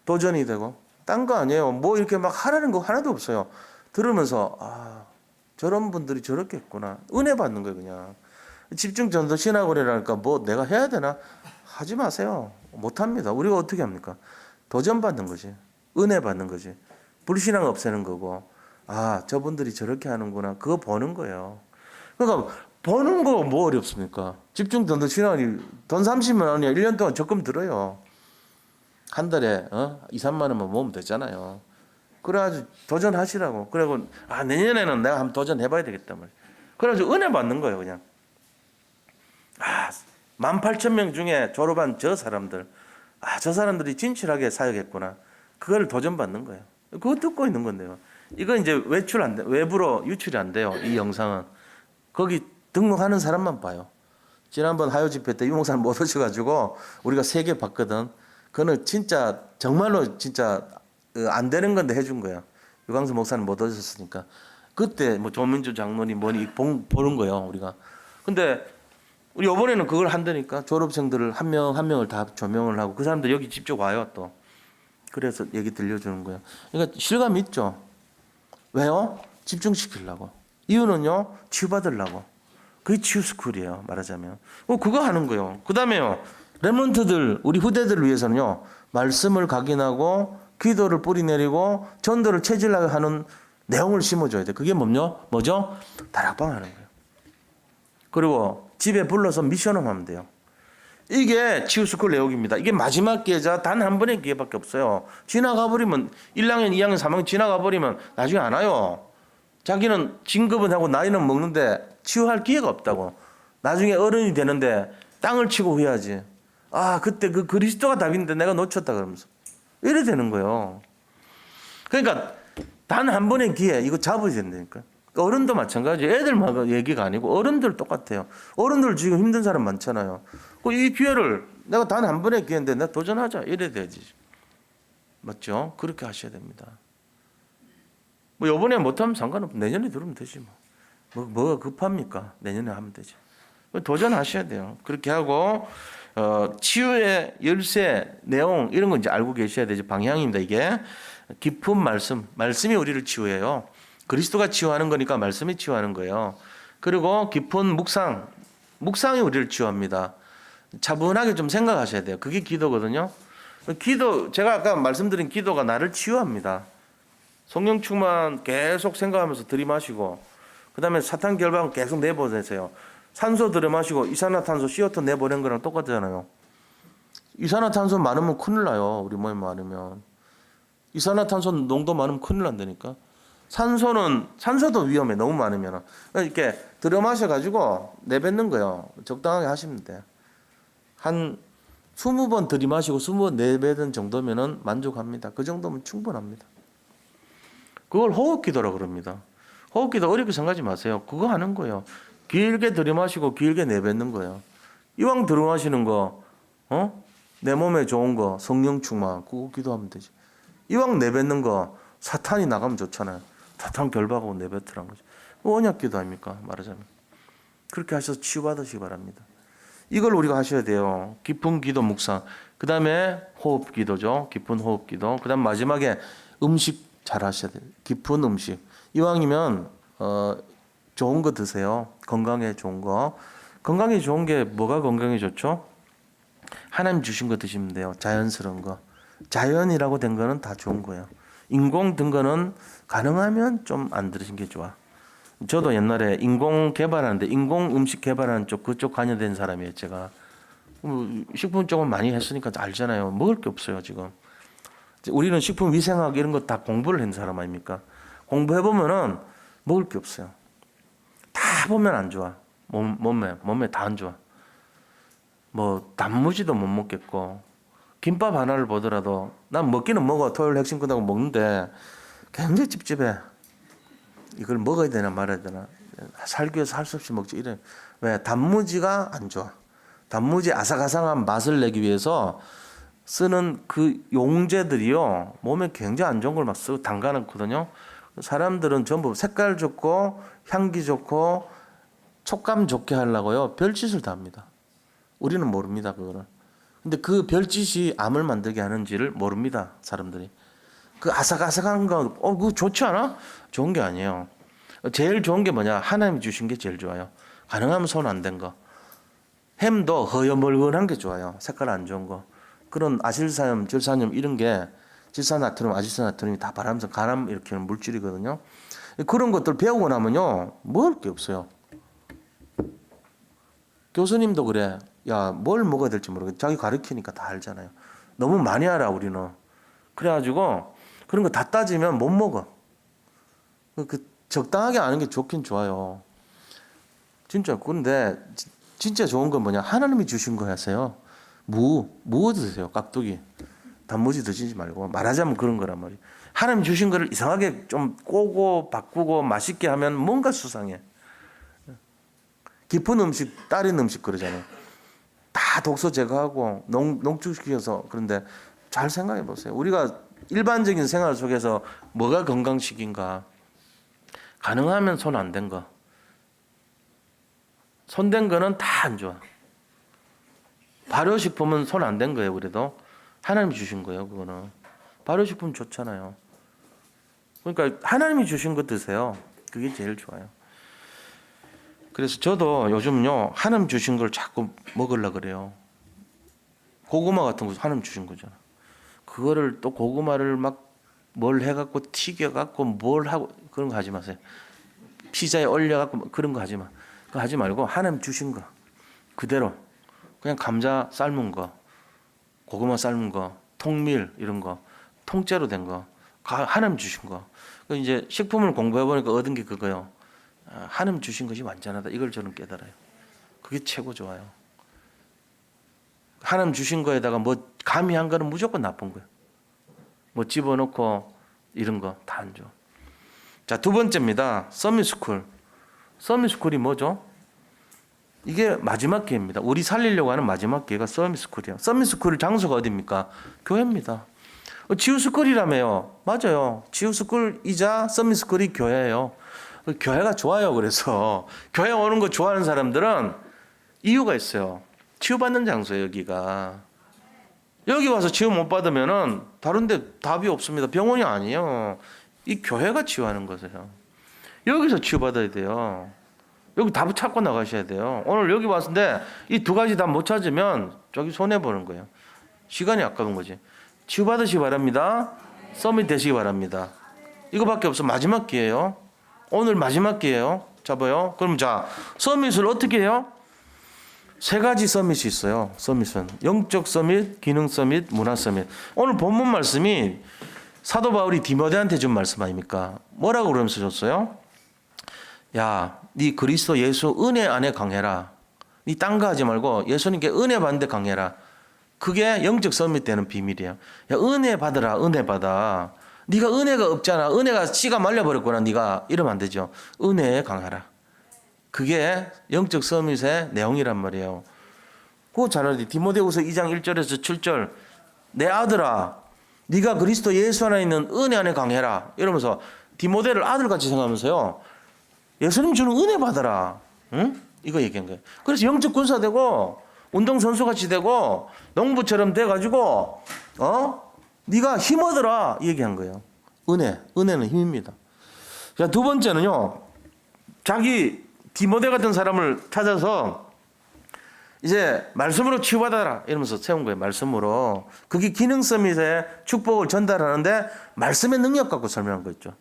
도전이 되고. 딴 거 아니에요. 뭐 이렇게 막 하라는 거 하나도 없어요. 들으면서 저런 분들이 저렇게 했구나. 은혜 받는 거예요, 그냥. 집중 전도 신학원이라니까 뭐 내가 해야 되나? 하지 마세요. 못 합니다. 우리가 어떻게 합니까? 도전 받는 거지. 은혜 받는 거지. 불신앙 없애는 거고. 저분들이 저렇게 하는구나. 그거 보는 거예요. 그러니까 보는 거 뭐 어렵습니까? 집중 전도 신학원이 돈 30만 원이야. 1년 동안 적금 들어요. 한 달에 2, 3만 원만 모으면 되잖아요. 그래가지고 도전하시라고. 그리고 내년에는 내가 한번 도전해봐야 되겠다 말이야. 그래가지고 은혜 받는 거예요, 그냥. 18,000명 중에 졸업한 저 사람들, 저 사람들이 진실하게 사역했구나. 그걸 도전받는 거예요. 그거 듣고 있는 건데요. 이거 이제 외출 안 돼. 외부로 유출이 안 돼요. 이 영상은. 거기 등록하는 사람만 봐요. 지난번 하요 집회 때 유목사님 못 오셔가지고 우리가 3개 봤거든. 그거는 진짜 정말로 진짜 안 되는 건데 해준 거야. 유광수 목사님 못 오셨으니까. 그때 뭐 조민주 장로님 뭐니 보는 거예요 우리가. 근데 우리 이번에는 그걸 한다니까. 졸업생들을 한 명 한 명을 다 조명을 하고 그 사람들 여기 직접 와요 또. 그래서 얘기 들려주는 거예요. 그러니까 실감 있죠. 왜요? 집중시키려고. 이유는요, 치유받으려고. 그게 치유스쿨이에요, 말하자면. 그거 하는 거예요. 그 다음에요, 렘넌트들, 우리 후대들을 위해서는요, 말씀을 각인하고, 기도를 뿌리내리고, 전도를 체질하게 하는 내용을 심어줘야 돼. 그게 뭐죠? 다락방 하는 거예요. 그리고 집에 불러서 미션을 하면 돼요. 이게 치유스쿨 내용입니다. 이게 마지막 기회자 단 한 번의 기회밖에 없어요. 지나가 버리면 1학년, 2학년, 3학년 지나가 버리면 나중에 안 와요. 자기는 진급은 하고 나이는 먹는데 치유할 기회가 없다고. 나중에 어른이 되는데 땅을 치고 후회하지. 아, 그때 그 그리스도가 답인데 내가 놓쳤다 그러면서. 이래 되는 거예요. 그러니까 단 한 번의 기회 이거 잡아야 된다니까. 어른도 마찬가지. 애들만 얘기가 아니고 어른들 똑같아요. 어른들 지금 힘든 사람 많잖아요. 이 기회를 내가 단 한 번의 기회인데 내가 도전하자 이래야 되지. 맞죠? 그렇게 하셔야 됩니다. 뭐 이번에 못하면 상관없고 내년에 들으면 되지 뭐. 뭐가 급합니까? 내년에 하면 되지. 도전하셔야 돼요. 그렇게 하고 치유의 열쇠 내용 이런 거 이제 알고 계셔야 되지. 방향입니다. 이게 깊은 말씀이 우리를 치유해요. 그리스도가 치유하는 거니까 말씀이 치유하는 거예요. 그리고 깊은 묵상이 우리를 치유합니다. 차분하게 좀 생각하셔야 돼요. 그게 기도거든요. 제가 아까 말씀드린 기도가 나를 치유합니다. 성령 충만 계속 생각하면서 들이마시고, 그 다음에 사탄 결방 계속 내보내세요. 산소 들이마시고 이산화탄소 CO2 내보낸 거랑 똑같잖아요. 이산화탄소 많으면 큰일 나요. 우리 몸에 많으면. 이산화탄소 농도 많으면 큰일 난다니까. 산소도 위험해. 너무 많으면. 이렇게 들이마셔가지고 내뱉는 거예요. 적당하게 하시면 돼요. 한 20번 들이마시고 20번 내뱉은 정도면은 만족합니다. 그 정도면 충분합니다. 그걸 호흡기도라고 그럽니다. 호흡기도 어렵게 생각하지 마세요. 그거 하는 거예요. 길게 들이마시고 길게 내뱉는 거예요. 이왕 들이마시는 거, 내 몸에 좋은 거, 성령 충만, 그거 기도하면 되지. 이왕 내뱉는 거, 사탄이 나가면 좋잖아요. 사탄 결박하고 내뱉으란 거죠. 언약 기도 아닙니까? 말하자면. 그렇게 하셔서 치유받으시기 바랍니다. 이걸 우리가 하셔야 돼요. 깊은 기도 묵상. 그 다음에 호흡 기도죠. 깊은 호흡 기도. 그 다음 마지막에 음식 잘 하셔야 돼요. 깊은 음식. 이왕이면 좋은 거 드세요. 건강에 좋은 거. 건강에 좋은 게 뭐가 건강에 좋죠? 하나님 주신 거 드시면 돼요. 자연스러운 거. 자연이라고 된 거는 다 좋은 거예요. 인공 든 거는 가능하면 좀 안 들으신 게 좋아. 저도 옛날에 인공 개발하는데 인공 음식 개발하는 쪽 그쪽 관여된 사람이에요. 제가 식품 쪽은 많이 했으니까 알잖아요. 먹을 게 없어요 지금. 우리는 식품 위생학 이런 거 다 공부를 한 사람 아닙니까? 공부해 보면은 먹을 게 없어요. 다 보면 안 좋아. 몸에 다 안 좋아. 뭐 단무지도 못 먹겠고 김밥 하나를 보더라도 난 먹기는 먹어. 토요일 핵심 끝나고 먹는데 굉장히 찝찝해. 이걸 먹어야 되나 말아야 되나. 살기 위해서 할 수 없이 먹지. 이래. 왜? 단무지가 안 좋아. 단무지 아삭아삭한 맛을 내기 위해서 쓰는 그 용제들이요. 몸에 굉장히 안 좋은 걸 막 쓰고 담가놓거든요. 사람들은 전부 색깔 좋고 향기 좋고 촉감 좋게 하려고요. 별짓을 다 합니다. 우리는 모릅니다. 그거를. 근데 그 별짓이 암을 만들게 하는지를 모릅니다. 사람들이. 그 아삭아삭한 거, 그거 좋지 않아? 좋은 게 아니에요. 제일 좋은 게 뭐냐? 하나님이 주신 게 제일 좋아요. 가능하면 손 안 댄 거. 햄도 허여멀건한 게 좋아요. 색깔 안 좋은 거. 그런 아실산염, 질산염 이런 게 질산나트륨, 아질산나트륨이 다 바람에서 간암 일으키는 물질이거든요. 그런 것들 배우고 나면요. 먹을 게 없어요. 교수님도 그래. 야, 뭘 먹어야 될지 모르겠어. 자기 가르치니까 다 알잖아요. 너무 많이 알아, 우리는. 그래가지고 그런 거 다 따지면 못 먹어. 그 적당하게 아는 게 좋긴 좋아요. 진짜. 그런데 진짜 좋은 건 뭐냐? 하나님이 주신 거 하세요. 무 드세요. 깍두기. 단무지 드시지 말고, 말하자면 그런 거란 말이에요. 하나님 주신 거를 이상하게 좀 꼬고 바꾸고 맛있게 하면 뭔가 수상해. 깊은 음식, 따린 음식 그러잖아요. 다 독소 제거하고 농축시켜서. 그런데 잘 생각해 보세요. 우리가 일반적인 생활 속에서 뭐가 건강식인가? 가능하면 손 안 댄 거. 손 댄 거는 다 안 좋아. 발효식품은 손 안 댄 거예요. 그래도 하나님이 주신 거예요. 그거는 발효식품 좋잖아요. 그러니까 하나님이 주신 거 드세요. 그게 제일 좋아요. 그래서 저도 요즘요, 하나님 주신 걸 자꾸 먹으려고 그래요. 고구마 같은 거 하나님 주신 거잖아. 그거를 또 고구마를 막 뭘 해갖고 튀겨갖고 뭘 하고 그런 거 하지 마세요. 피자에 올려갖고 그런 거 하지 마. 그거 하지 말고 하나님 주신 거 그대로 그냥 감자 삶은 거, 고구마 삶은 거, 통밀 이런 거, 통째로 된 거, 하나님 주신 거. 이제 식품을 공부해 보니까 얻은 게 그거요. 하나님 주신 것이 완전하다. 이걸 저는 깨달아요. 그게 최고 좋아요. 하나님 주신 거에다가 뭐 가미한 거는 무조건 나쁜 거예요. 뭐 집어넣고 이런 거 다 안 좋아. 자, 두 번째입니다. 서밋스쿨. 서밋스쿨이 뭐죠? 이게 마지막 기회입니다. 우리 살리려고 하는 마지막 기회가 서밋스쿨이에요. 서밋스쿨 장소가 어디입니까? 교회입니다. 지우스쿨이라며요. 맞아요. 지우스쿨이자 서밋스쿨이 교회예요. 교회가 좋아요. 그래서 교회 오는 거 좋아하는 사람들은 이유가 있어요. 치유받는 장소예요. 여기가. 여기 와서 치유 못 받으면은 다른 데 답이 없습니다. 병원이 아니에요. 이 교회가 치유하는 거세요. 여기서 치유받아야 돼요. 여기 답을 찾고 나가셔야 돼요. 오늘 여기 왔는데 이 두 가지 다 못 찾으면 저기 손해보는 거예요. 시간이 아까운 거지. 치유받으시기 바랍니다. 서밋 되시기 바랍니다. 이거밖에 없어. 마지막 기회예요. 오늘 마지막 기회예요. 잡아요. 그럼 자, 서밋을 어떻게 해요? 세 가지 서밋이 있어요. 서밋은 영적 서밋, 기능 서밋, 문화 서밋. 오늘 본문 말씀이 사도 바울이 디모데한테 준 말씀 아닙니까? 뭐라고 그러면서 줬어요? 야, 네 그리스도 예수 은혜 안에 강해라. 네 딴 거 하지 말고 예수님께 은혜 받는데 강해라. 그게 영적 서밋 되는 비밀이에요. 야, 은혜 받으라. 은혜 받아. 네가 은혜가 없잖아. 은혜가 씨가 말려버렸구나. 네가 이러면 안 되죠. 은혜에 강하라. 그게 영적 서밋의 내용이란 말이에요. 그거 잘 알아야 돼. 디모데후서 2장 1절에서 7절. 내 아들아, 네가 그리스도 예수 안에 있는 은혜 안에 강해라. 이러면서 디모데를 아들같이 생각하면서요. 예수님 주는 은혜 받아라. 응? 이거 얘기한 거예요. 그래서 영적 군사 되고 운동선수같이 되고 농부처럼 돼가지고 네가 힘 얻어라. 얘기한 거예요. 은혜는 힘입니다. 자, 두 번째는요. 자기 디모데 같은 사람을 찾아서 이제 말씀으로 치유받아라 이러면서 세운 거예요. 말씀으로. 그게 기능 서밋의 축복을 전달하는데 말씀의 능력 갖고 설명한 거 있죠.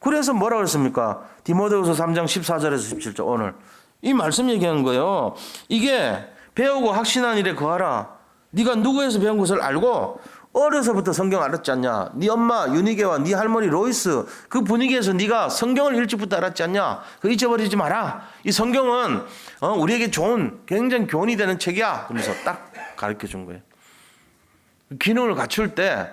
그래서 뭐라고 했습니까? 디모데후서 3장 14절에서 17절 오늘 이 말씀 얘기한 거예요. 이게 배우고 확신한 일에 거하라. 네가 누구에서 배운 것을 알고 어려서부터 성경 알았지 않냐? 네 엄마 유니게와 네 할머니 로이스 그 분위기에서 네가 성경을 일찍부터 알았지 않냐? 그거 잊어버리지 마라. 이 성경은 우리에게 좋은 굉장히 교훈이 되는 책이야. 그러면서 딱 가르쳐 준 거예요. 기능을 갖출 때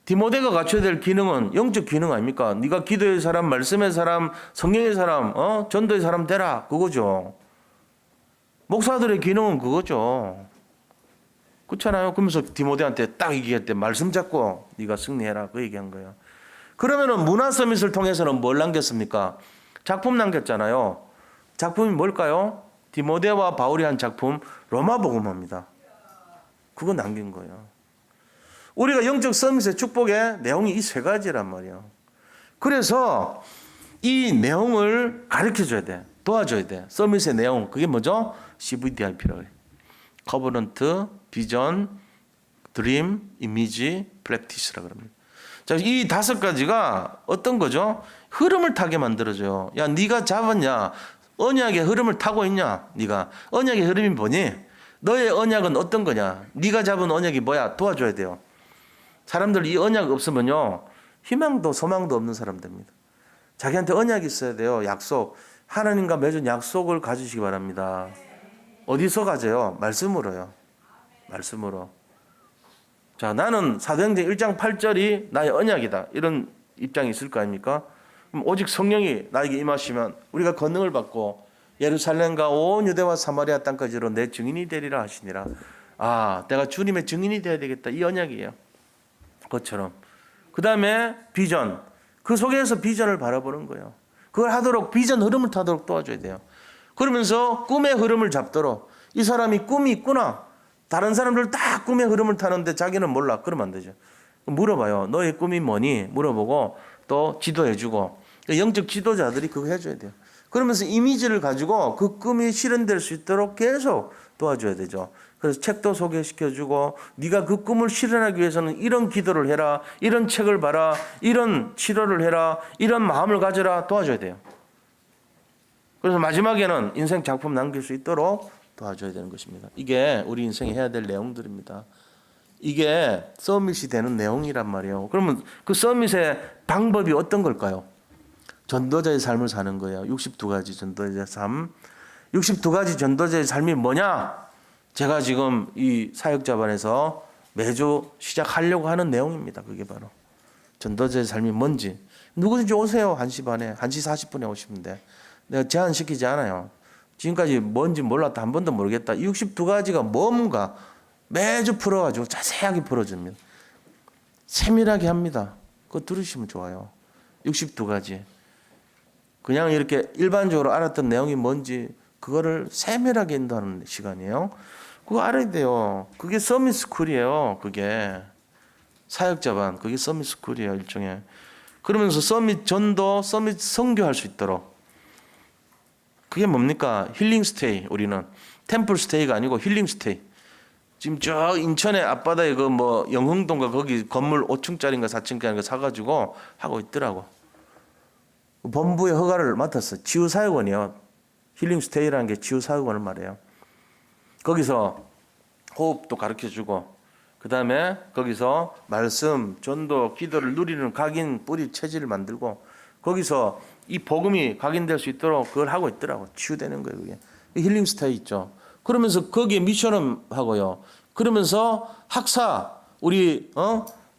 디모데가 갖춰야 될 기능은 영적 기능 아닙니까? 네가 기도의 사람, 말씀의 사람, 성령의 사람, 전도의 사람 되라. 그거죠. 목사들의 기능은 그거죠. 그렇잖아요. 그러면서 디모데한테 딱 얘기할 때 말씀 잡고 네가 승리해라. 그 얘기한 거예요. 그러면은 문화 서밋을 통해서는 뭘 남겼습니까? 작품 남겼잖아요. 작품이 뭘까요? 디모데와 바울이 한 작품 로마복음입니다. 그거 남긴 거예요. 우리가 영적 서밋의 축복의 내용이 이 세 가지란 말이에요. 그래서 이 내용을 가르쳐줘야 돼. 도와줘야 돼. 서밋의 내용. 그게 뭐죠? CVDIP라고 해요. 커버넌트, 비전, 드림, 이미지, 프랙티스라고 합니다. 자, 이 다섯 가지가 어떤 거죠? 흐름을 타게 만들어줘요. 야, 네가 잡았냐? 언약의 흐름을 타고 있냐? 네가 언약의 흐름이 뭐니? 너의 언약은 어떤 거냐? 네가 잡은 언약이 뭐야? 도와줘야 돼요. 사람들 이 언약 없으면요, 희망도 소망도 없는 사람 됩니다. 자기한테 언약이 있어야 돼요. 약속. 하나님과 맺은 약속을 가지시기 바랍니다. 어디서 가져요? 말씀으로요. 말씀으로. 자, 나는 사도행전 1장 8절이 나의 언약이다. 이런 입장이 있을 거 아닙니까? 그럼 오직 성령이 나에게 임하시면 우리가 권능을 받고 예루살렘과 온 유대와 사마리아 땅까지로 내 증인이 되리라 하시니라. 아, 내가 주님의 증인이 되어야 되겠다. 이 언약이에요. 그것처럼. 그 다음에 비전. 그 속에서 비전을 바라보는 거예요. 그걸 하도록 비전 흐름을 타도록 도와줘야 돼요. 그러면서 꿈의 흐름을 잡도록 이 사람이 꿈이 있구나. 다른 사람들 다 꿈의 흐름을 타는데 자기는 몰라. 그러면 안 되죠. 물어봐요. 너의 꿈이 뭐니? 물어보고 또 지도해주고 영적 지도자들이 그거 해줘야 돼요. 그러면서 이미지를 가지고 그 꿈이 실현될 수 있도록 계속 도와줘야 되죠. 그래서 책도 소개시켜주고 네가 그 꿈을 실현하기 위해서는 이런 기도를 해라. 이런 책을 봐라. 이런 치료를 해라. 이런 마음을 가져라. 도와줘야 돼요. 그래서 마지막에는 인생 작품 남길 수 있도록 도와줘야 되는 것입니다. 이게 우리 인생에 해야 될 내용들입니다. 이게 서밋이 되는 내용이란 말이에요. 그러면 그 서밋의 방법이 어떤 걸까요? 전도자의 삶을 사는 거예요. 62가지 전도자의 삶. 62가지 전도자의 삶이 뭐냐? 제가 지금 이 사역자반에서 매주 시작하려고 하는 내용입니다. 그게 바로 전도자의 삶이 뭔지. 누구든지 오세요. 1시 반에, 1시 40분에 오시면 돼. 내가 제한시키지 않아요. 지금까지 뭔지 몰랐다. 한 번도 모르겠다. 62가지가 뭔가 매주 풀어가지고 자세하게 풀어줍니다. 세밀하게 합니다. 그거 들으시면 좋아요. 62가지. 그냥 이렇게 일반적으로 알았던 내용이 뭔지 그거를 세밀하게 인도하는 시간이에요. 그거 알아야 돼요. 그게 서밋 스쿨이에요. 그게 사역자반, 그게 서밋 스쿨이에요. 일종의. 그러면서 서밋 전도, 서밋 선교할 수 있도록. 그게 뭡니까? 힐링 스테이. 우리는 템플 스테이가 아니고 힐링 스테이. 지금 저 인천의 앞바다에 그 뭐 영흥동가 거기 건물 5층짜리인가 4층짜리인가 사가지고 하고 있더라고. 본부의 허가를 맡았어. 치유사역원이요. 힐링 스테이라는 게 치유사역원을 말해요. 거기서 호흡도 가르쳐주고 그 다음에 거기서 말씀, 전도, 기도를 누리는 각인, 뿌리, 체질을 만들고 거기서 이 복음이 각인될 수 있도록 그걸 하고 있더라고. 치유되는 거예요. 그게 힐링 스테이 있죠. 그러면서 거기에 미션을 하고요. 그러면서 학사, 우리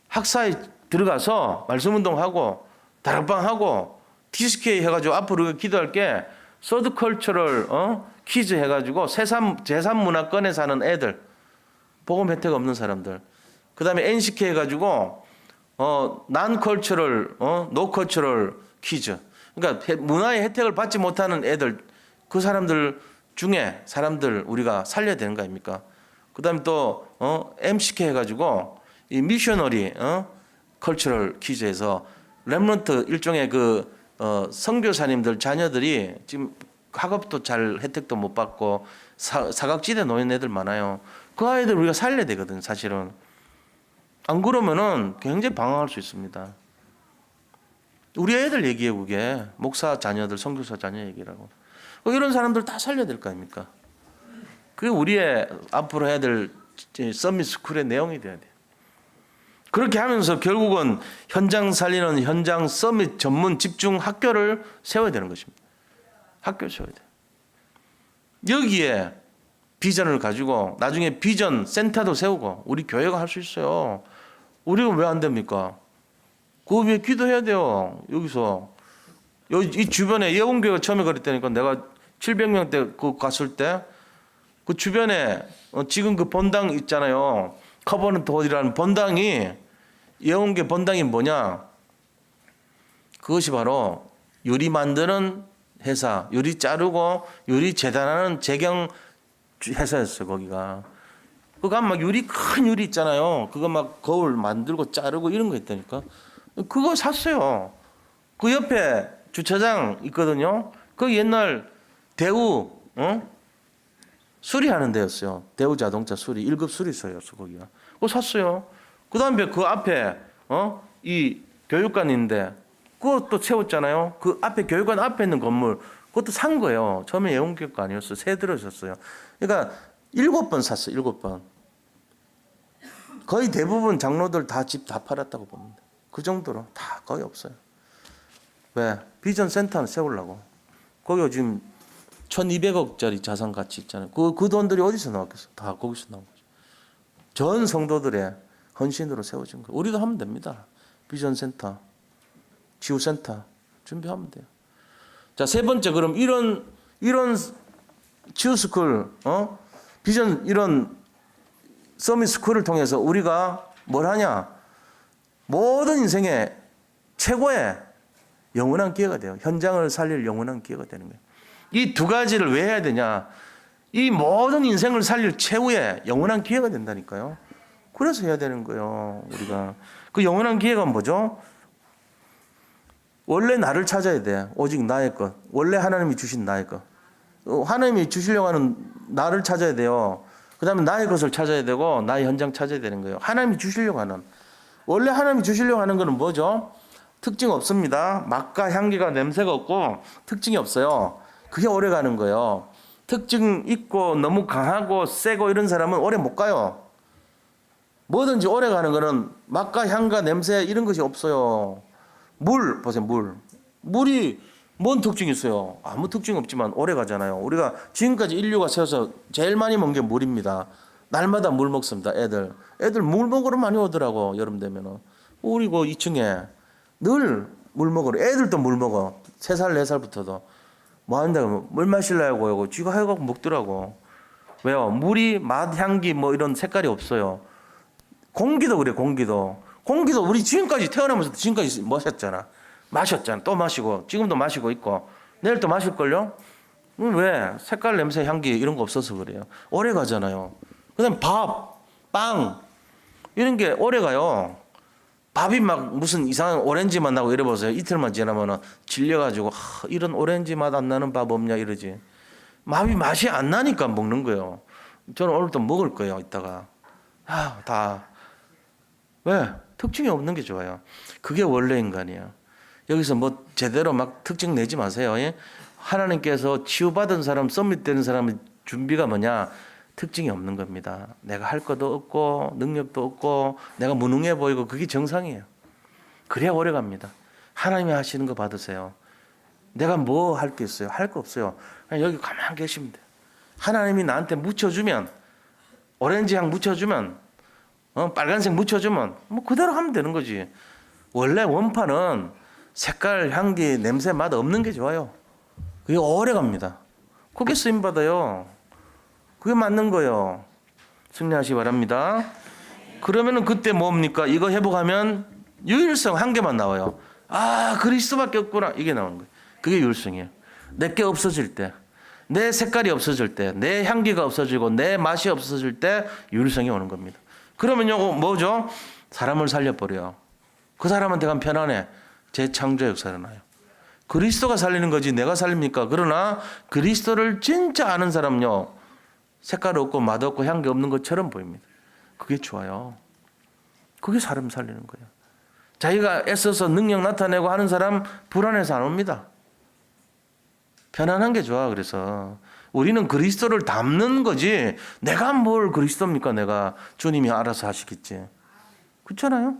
학사에 들어가서 말씀 운동하고 다락방하고 TCK 해가지고 앞으로 우리가 기도할 게 서드 컬처럴 퀴즈 해가지고 제3문화권에 사는 애들, 복음 혜택 없는 사람들. 그 다음에 NCK 해가지고 난 컬처럴, 노 컬처럴 퀴즈. 그러니까 문화의 혜택을 받지 못하는 애들, 그 사람들 중에 사람들 우리가 살려야 되는 거 아닙니까? 그 다음에 또 MCK 해가지고 이 미셔너리 컬처럴 퀴즈에서 렘넌트 일종의 그 선교사님들 자녀들이 지금 학업도 잘 혜택도 못 받고 사각지대 놓인 애들 많아요. 그 아이들 우리가 살려야 되거든 사실은. 안 그러면은 굉장히 방황할 수 있습니다. 우리 애들 얘기예요 그게. 목사 자녀들, 선교사 자녀 얘기라고. 이런 사람들 다 살려야 될 거 아닙니까? 그게 우리의 앞으로 해야 될 서밋 스쿨의 내용이 돼야 돼요. 그렇게 하면서 결국은 현장 살리는 현장 서밋 전문 집중 학교를 세워야 되는 것입니다. 학교를 세워야 돼요. 여기에 비전을 가지고 나중에 비전 센터도 세우고 우리 교회가 할 수 있어요. 우리가 왜 안 됩니까? 그 위에 기도해야 돼요. 여기서. 이 주변에 예원교회가 처음에 그랬다니까 내가 700명 때 그 갔을 때 그 주변에 지금 그 본당 있잖아요. 커버넌트 홀이라는 본당이 예원교회 본당이 뭐냐? 그것이 바로 유리 만드는 회사, 유리 자르고 유리 재단하는 재경 회사였어요. 거기가. 그거 막 유리 큰 유리 있잖아요. 그거 막 거울 만들고 자르고 이런 거 있다니까. 그거 샀어요. 그 옆에 주차장 있거든요. 그 옛날 대우 수리하는 데였어요. 대우 자동차 수리 1급 수리소였어 거기가. 그거 샀어요. 그다음에 그 앞에 이 교육관인데 그것도 채웠잖아요. 그 앞에 교육관 앞에 있는 건물 그것도 산 거예요. 처음에 예원교육관 아니었어요. 새 들어섰어요. 그러니까 7번 샀어요. 7번. 거의 대부분 장로들 다 집 다 팔았다고 봅니다. 그 정도로 다 거의 없어요. 왜? 비전 센터를 세우려고. 거기가 지금 1200억짜리 자산 가치 있잖아요. 그 돈들이 어디서 나왔겠어? 다 거기서 나온 거죠. 전 성도들의 헌신으로 세워진 거예요. 우리도 하면 됩니다. 비전센터, 치유센터 준비하면 돼요. 자, 세 번째, 그럼 이런 치유스쿨, 비전, 이런 서밋스쿨을 통해서 우리가 뭘 하냐? 모든 인생의 최고의 영원한 기회가 돼요. 현장을 살릴 영원한 기회가 되는 거예요. 이 두 가지를 왜 해야 되냐? 이 모든 인생을 살릴 최후의 영원한 기회가 된다니까요. 그래서 해야 되는 거예요. 우리가 그 영원한 기회가 뭐죠? 원래 나를 찾아야 돼. 오직 나의 것. 원래 하나님이 주신 나의 것. 하나님이 주시려고 하는 나를 찾아야 돼요. 그 다음에 나의 것을 찾아야 되고 나의 현장 찾아야 되는 거예요. 하나님이 주시려고 하는. 원래 하나님이 주시려고 하는 것은 뭐죠? 특징 없습니다. 맛과 향기가 냄새가 없고 특징이 없어요. 그게 오래 가는 거예요. 특징 있고 너무 강하고 세고 이런 사람은 오래 못 가요. 뭐든지 오래 가는 거는 맛과 향과 냄새 이런 것이 없어요. 물 보세요. 물이 뭔 특징이 있어요? 아무 특징 없지만 오래 가잖아요. 우리가 지금까지 인류가 세워서 제일 많이 먹은 게 물입니다. 날마다 물 먹습니다. 애들 물 먹으러 많이 오더라고. 여름 되면은 우리 그 2층에 늘 물 먹으러 애들도 물 먹어. 3살 4살부터도 뭐 한다고 물 마실라고 하고 쥐가 해갖고 먹더라고. 왜요? 물이 맛, 향기 뭐 이런 색깔이 없어요. 공기도 그래. 공기도 우리 지금까지 태어나면서 지금까지 마셨잖아. 또 마시고 지금도 마시고 있고 내일 또 마실걸요? 왜? 색깔, 냄새, 향기 이런 거 없어서 그래요. 오래 가잖아요. 그다음 밥, 빵 이런 게 오래 가요. 밥이 막 무슨 이상한 오렌지 맛 나고 이래보세요. 이틀만 지나면은 질려가지고 이런 오렌지 맛 안 나는 밥 없냐 이러지. 맛이 안 나니까 먹는 거예요. 저는 오늘도 먹을 거예요. 이따가 다 왜? 특징이 없는 게 좋아요. 그게 원래 인간이에요. 여기서 뭐 제대로 막 특징 내지 마세요. 예? 하나님께서 치유받은 사람, 썸밋되는 사람의 준비가 뭐냐? 특징이 없는 겁니다. 내가 할 것도 없고 능력도 없고 내가 무능해 보이고 그게 정상이에요. 그래야 오래 갑니다. 하나님이 하시는 거 받으세요. 내가 뭐 할 게 있어요? 할 거 없어요. 그냥 여기 가만히 계시면 돼요. 하나님이 나한테 묻혀주면 오렌지 향 묻혀주면 빨간색 묻혀주면 뭐 그대로 하면 되는 거지. 원래 원판은 색깔, 향기, 냄새, 맛 없는 게 좋아요. 그게 오래 갑니다. 그게 쓰임 받아요. 그게 맞는 거예요. 승리하시기 바랍니다. 그러면은 그때 뭡니까? 이거 회복하면 유일성 한 개만 나와요. 그리스도밖에 없구나. 이게 나오는 거예요. 그게 유일성이에요. 내게 없어질 때, 내 색깔이 없어질 때, 내 향기가 없어지고 내 맛이 없어질 때 유일성이 오는 겁니다. 그러면요 뭐죠? 사람을 살려버려요. 그 사람한테 가면 편안해. 재창조 역사가 일어나요. 그리스도가 살리는 거지 내가 살립니까? 그러나 그리스도를 진짜 아는 사람은요 색깔 없고 맛 없고 향기 없는 것처럼 보입니다. 그게 좋아요. 그게 사람 살리는 거예요. 자기가 애써서 능력 나타내고 하는 사람 불안해서 안 옵니다. 편안한 게 좋아. 그래서 우리는 그리스도를 담는 거지 내가 뭘 그리스도입니까? 내가 주님이 알아서 하시겠지. 그렇잖아요.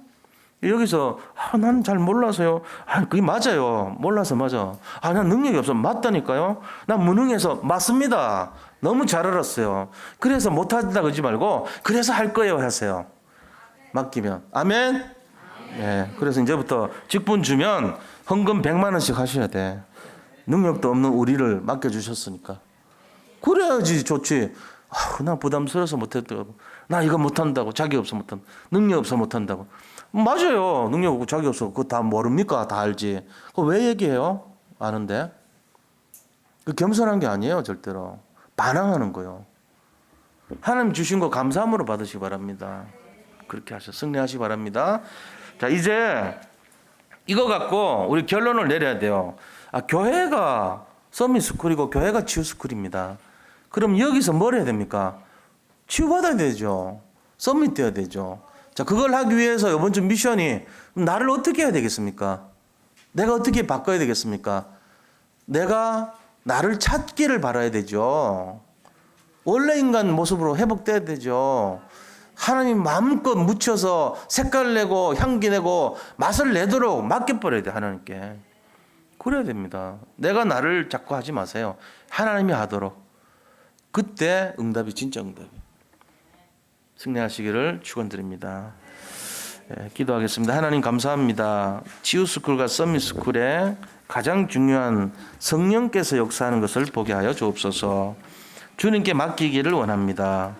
여기서 난 잘 몰라서요. 그게 맞아요. 몰라서 맞아. 난 능력이 없어. 맞다니까요. 난 무능해서 맞습니다. 너무 잘 알았어요. 그래서 못한다 그러지 말고 그래서 할 거예요 하세요. 맡기면. 아멘. 네. 그래서 이제부터 직분 주면 헌금 100만 원씩 하셔야 돼. 능력도 없는 우리를 맡겨주셨으니까. 그래야지 좋지. 나 부담스러워서 못했다고. 나 이거 못한다고. 자기 없어 못한다. 능력 없어 못한다고. 맞아요. 능력 없고 자기 없어. 그거 다 모릅니까? 다 알지. 그거 왜 얘기해요? 아는데. 그 겸손한 게 아니에요. 절대로. 반항하는 거예요. 하나님 주신 거 감사함으로 받으시기 바랍니다. 그렇게 하셔. 승리하시기 바랍니다. 자, 이제 이거 갖고 우리 결론을 내려야 돼요. 교회가 서밋스쿨이고 교회가 치유스쿨입니다. 그럼 여기서 뭘 해야 됩니까? 치유받아야 되죠. 서밋 돼야 되죠. 자, 그걸 하기 위해서 이번 주 미션이 나를 어떻게 해야 되겠습니까? 내가 어떻게 바꿔야 되겠습니까? 내가 나를 찾기를 바라야 되죠. 원래 인간 모습으로 회복돼야 되죠. 하나님 마음껏 묻혀서 색깔 내고 향기 내고 맛을 내도록 맡겨버려야 돼. 하나님께. 그래야 됩니다. 내가 나를 자꾸 하지 마세요. 하나님이 하도록. 그때 응답이 진짜 응답이에요. 승리하시기를 축원드립니다. 기도하겠습니다. 하나님 감사합니다. 치유스쿨과 썸밋스쿨에 가장 중요한 성령께서 역사하는 것을 보게 하여 주옵소서. 주님께 맡기기를 원합니다.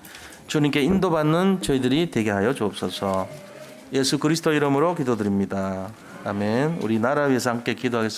주님께 인도받는 저희들이 되게 하여 주옵소서. 예수 그리스도 이름으로 기도드립니다. 아멘. 우리 나라 위해서 함께 기도하겠습니다.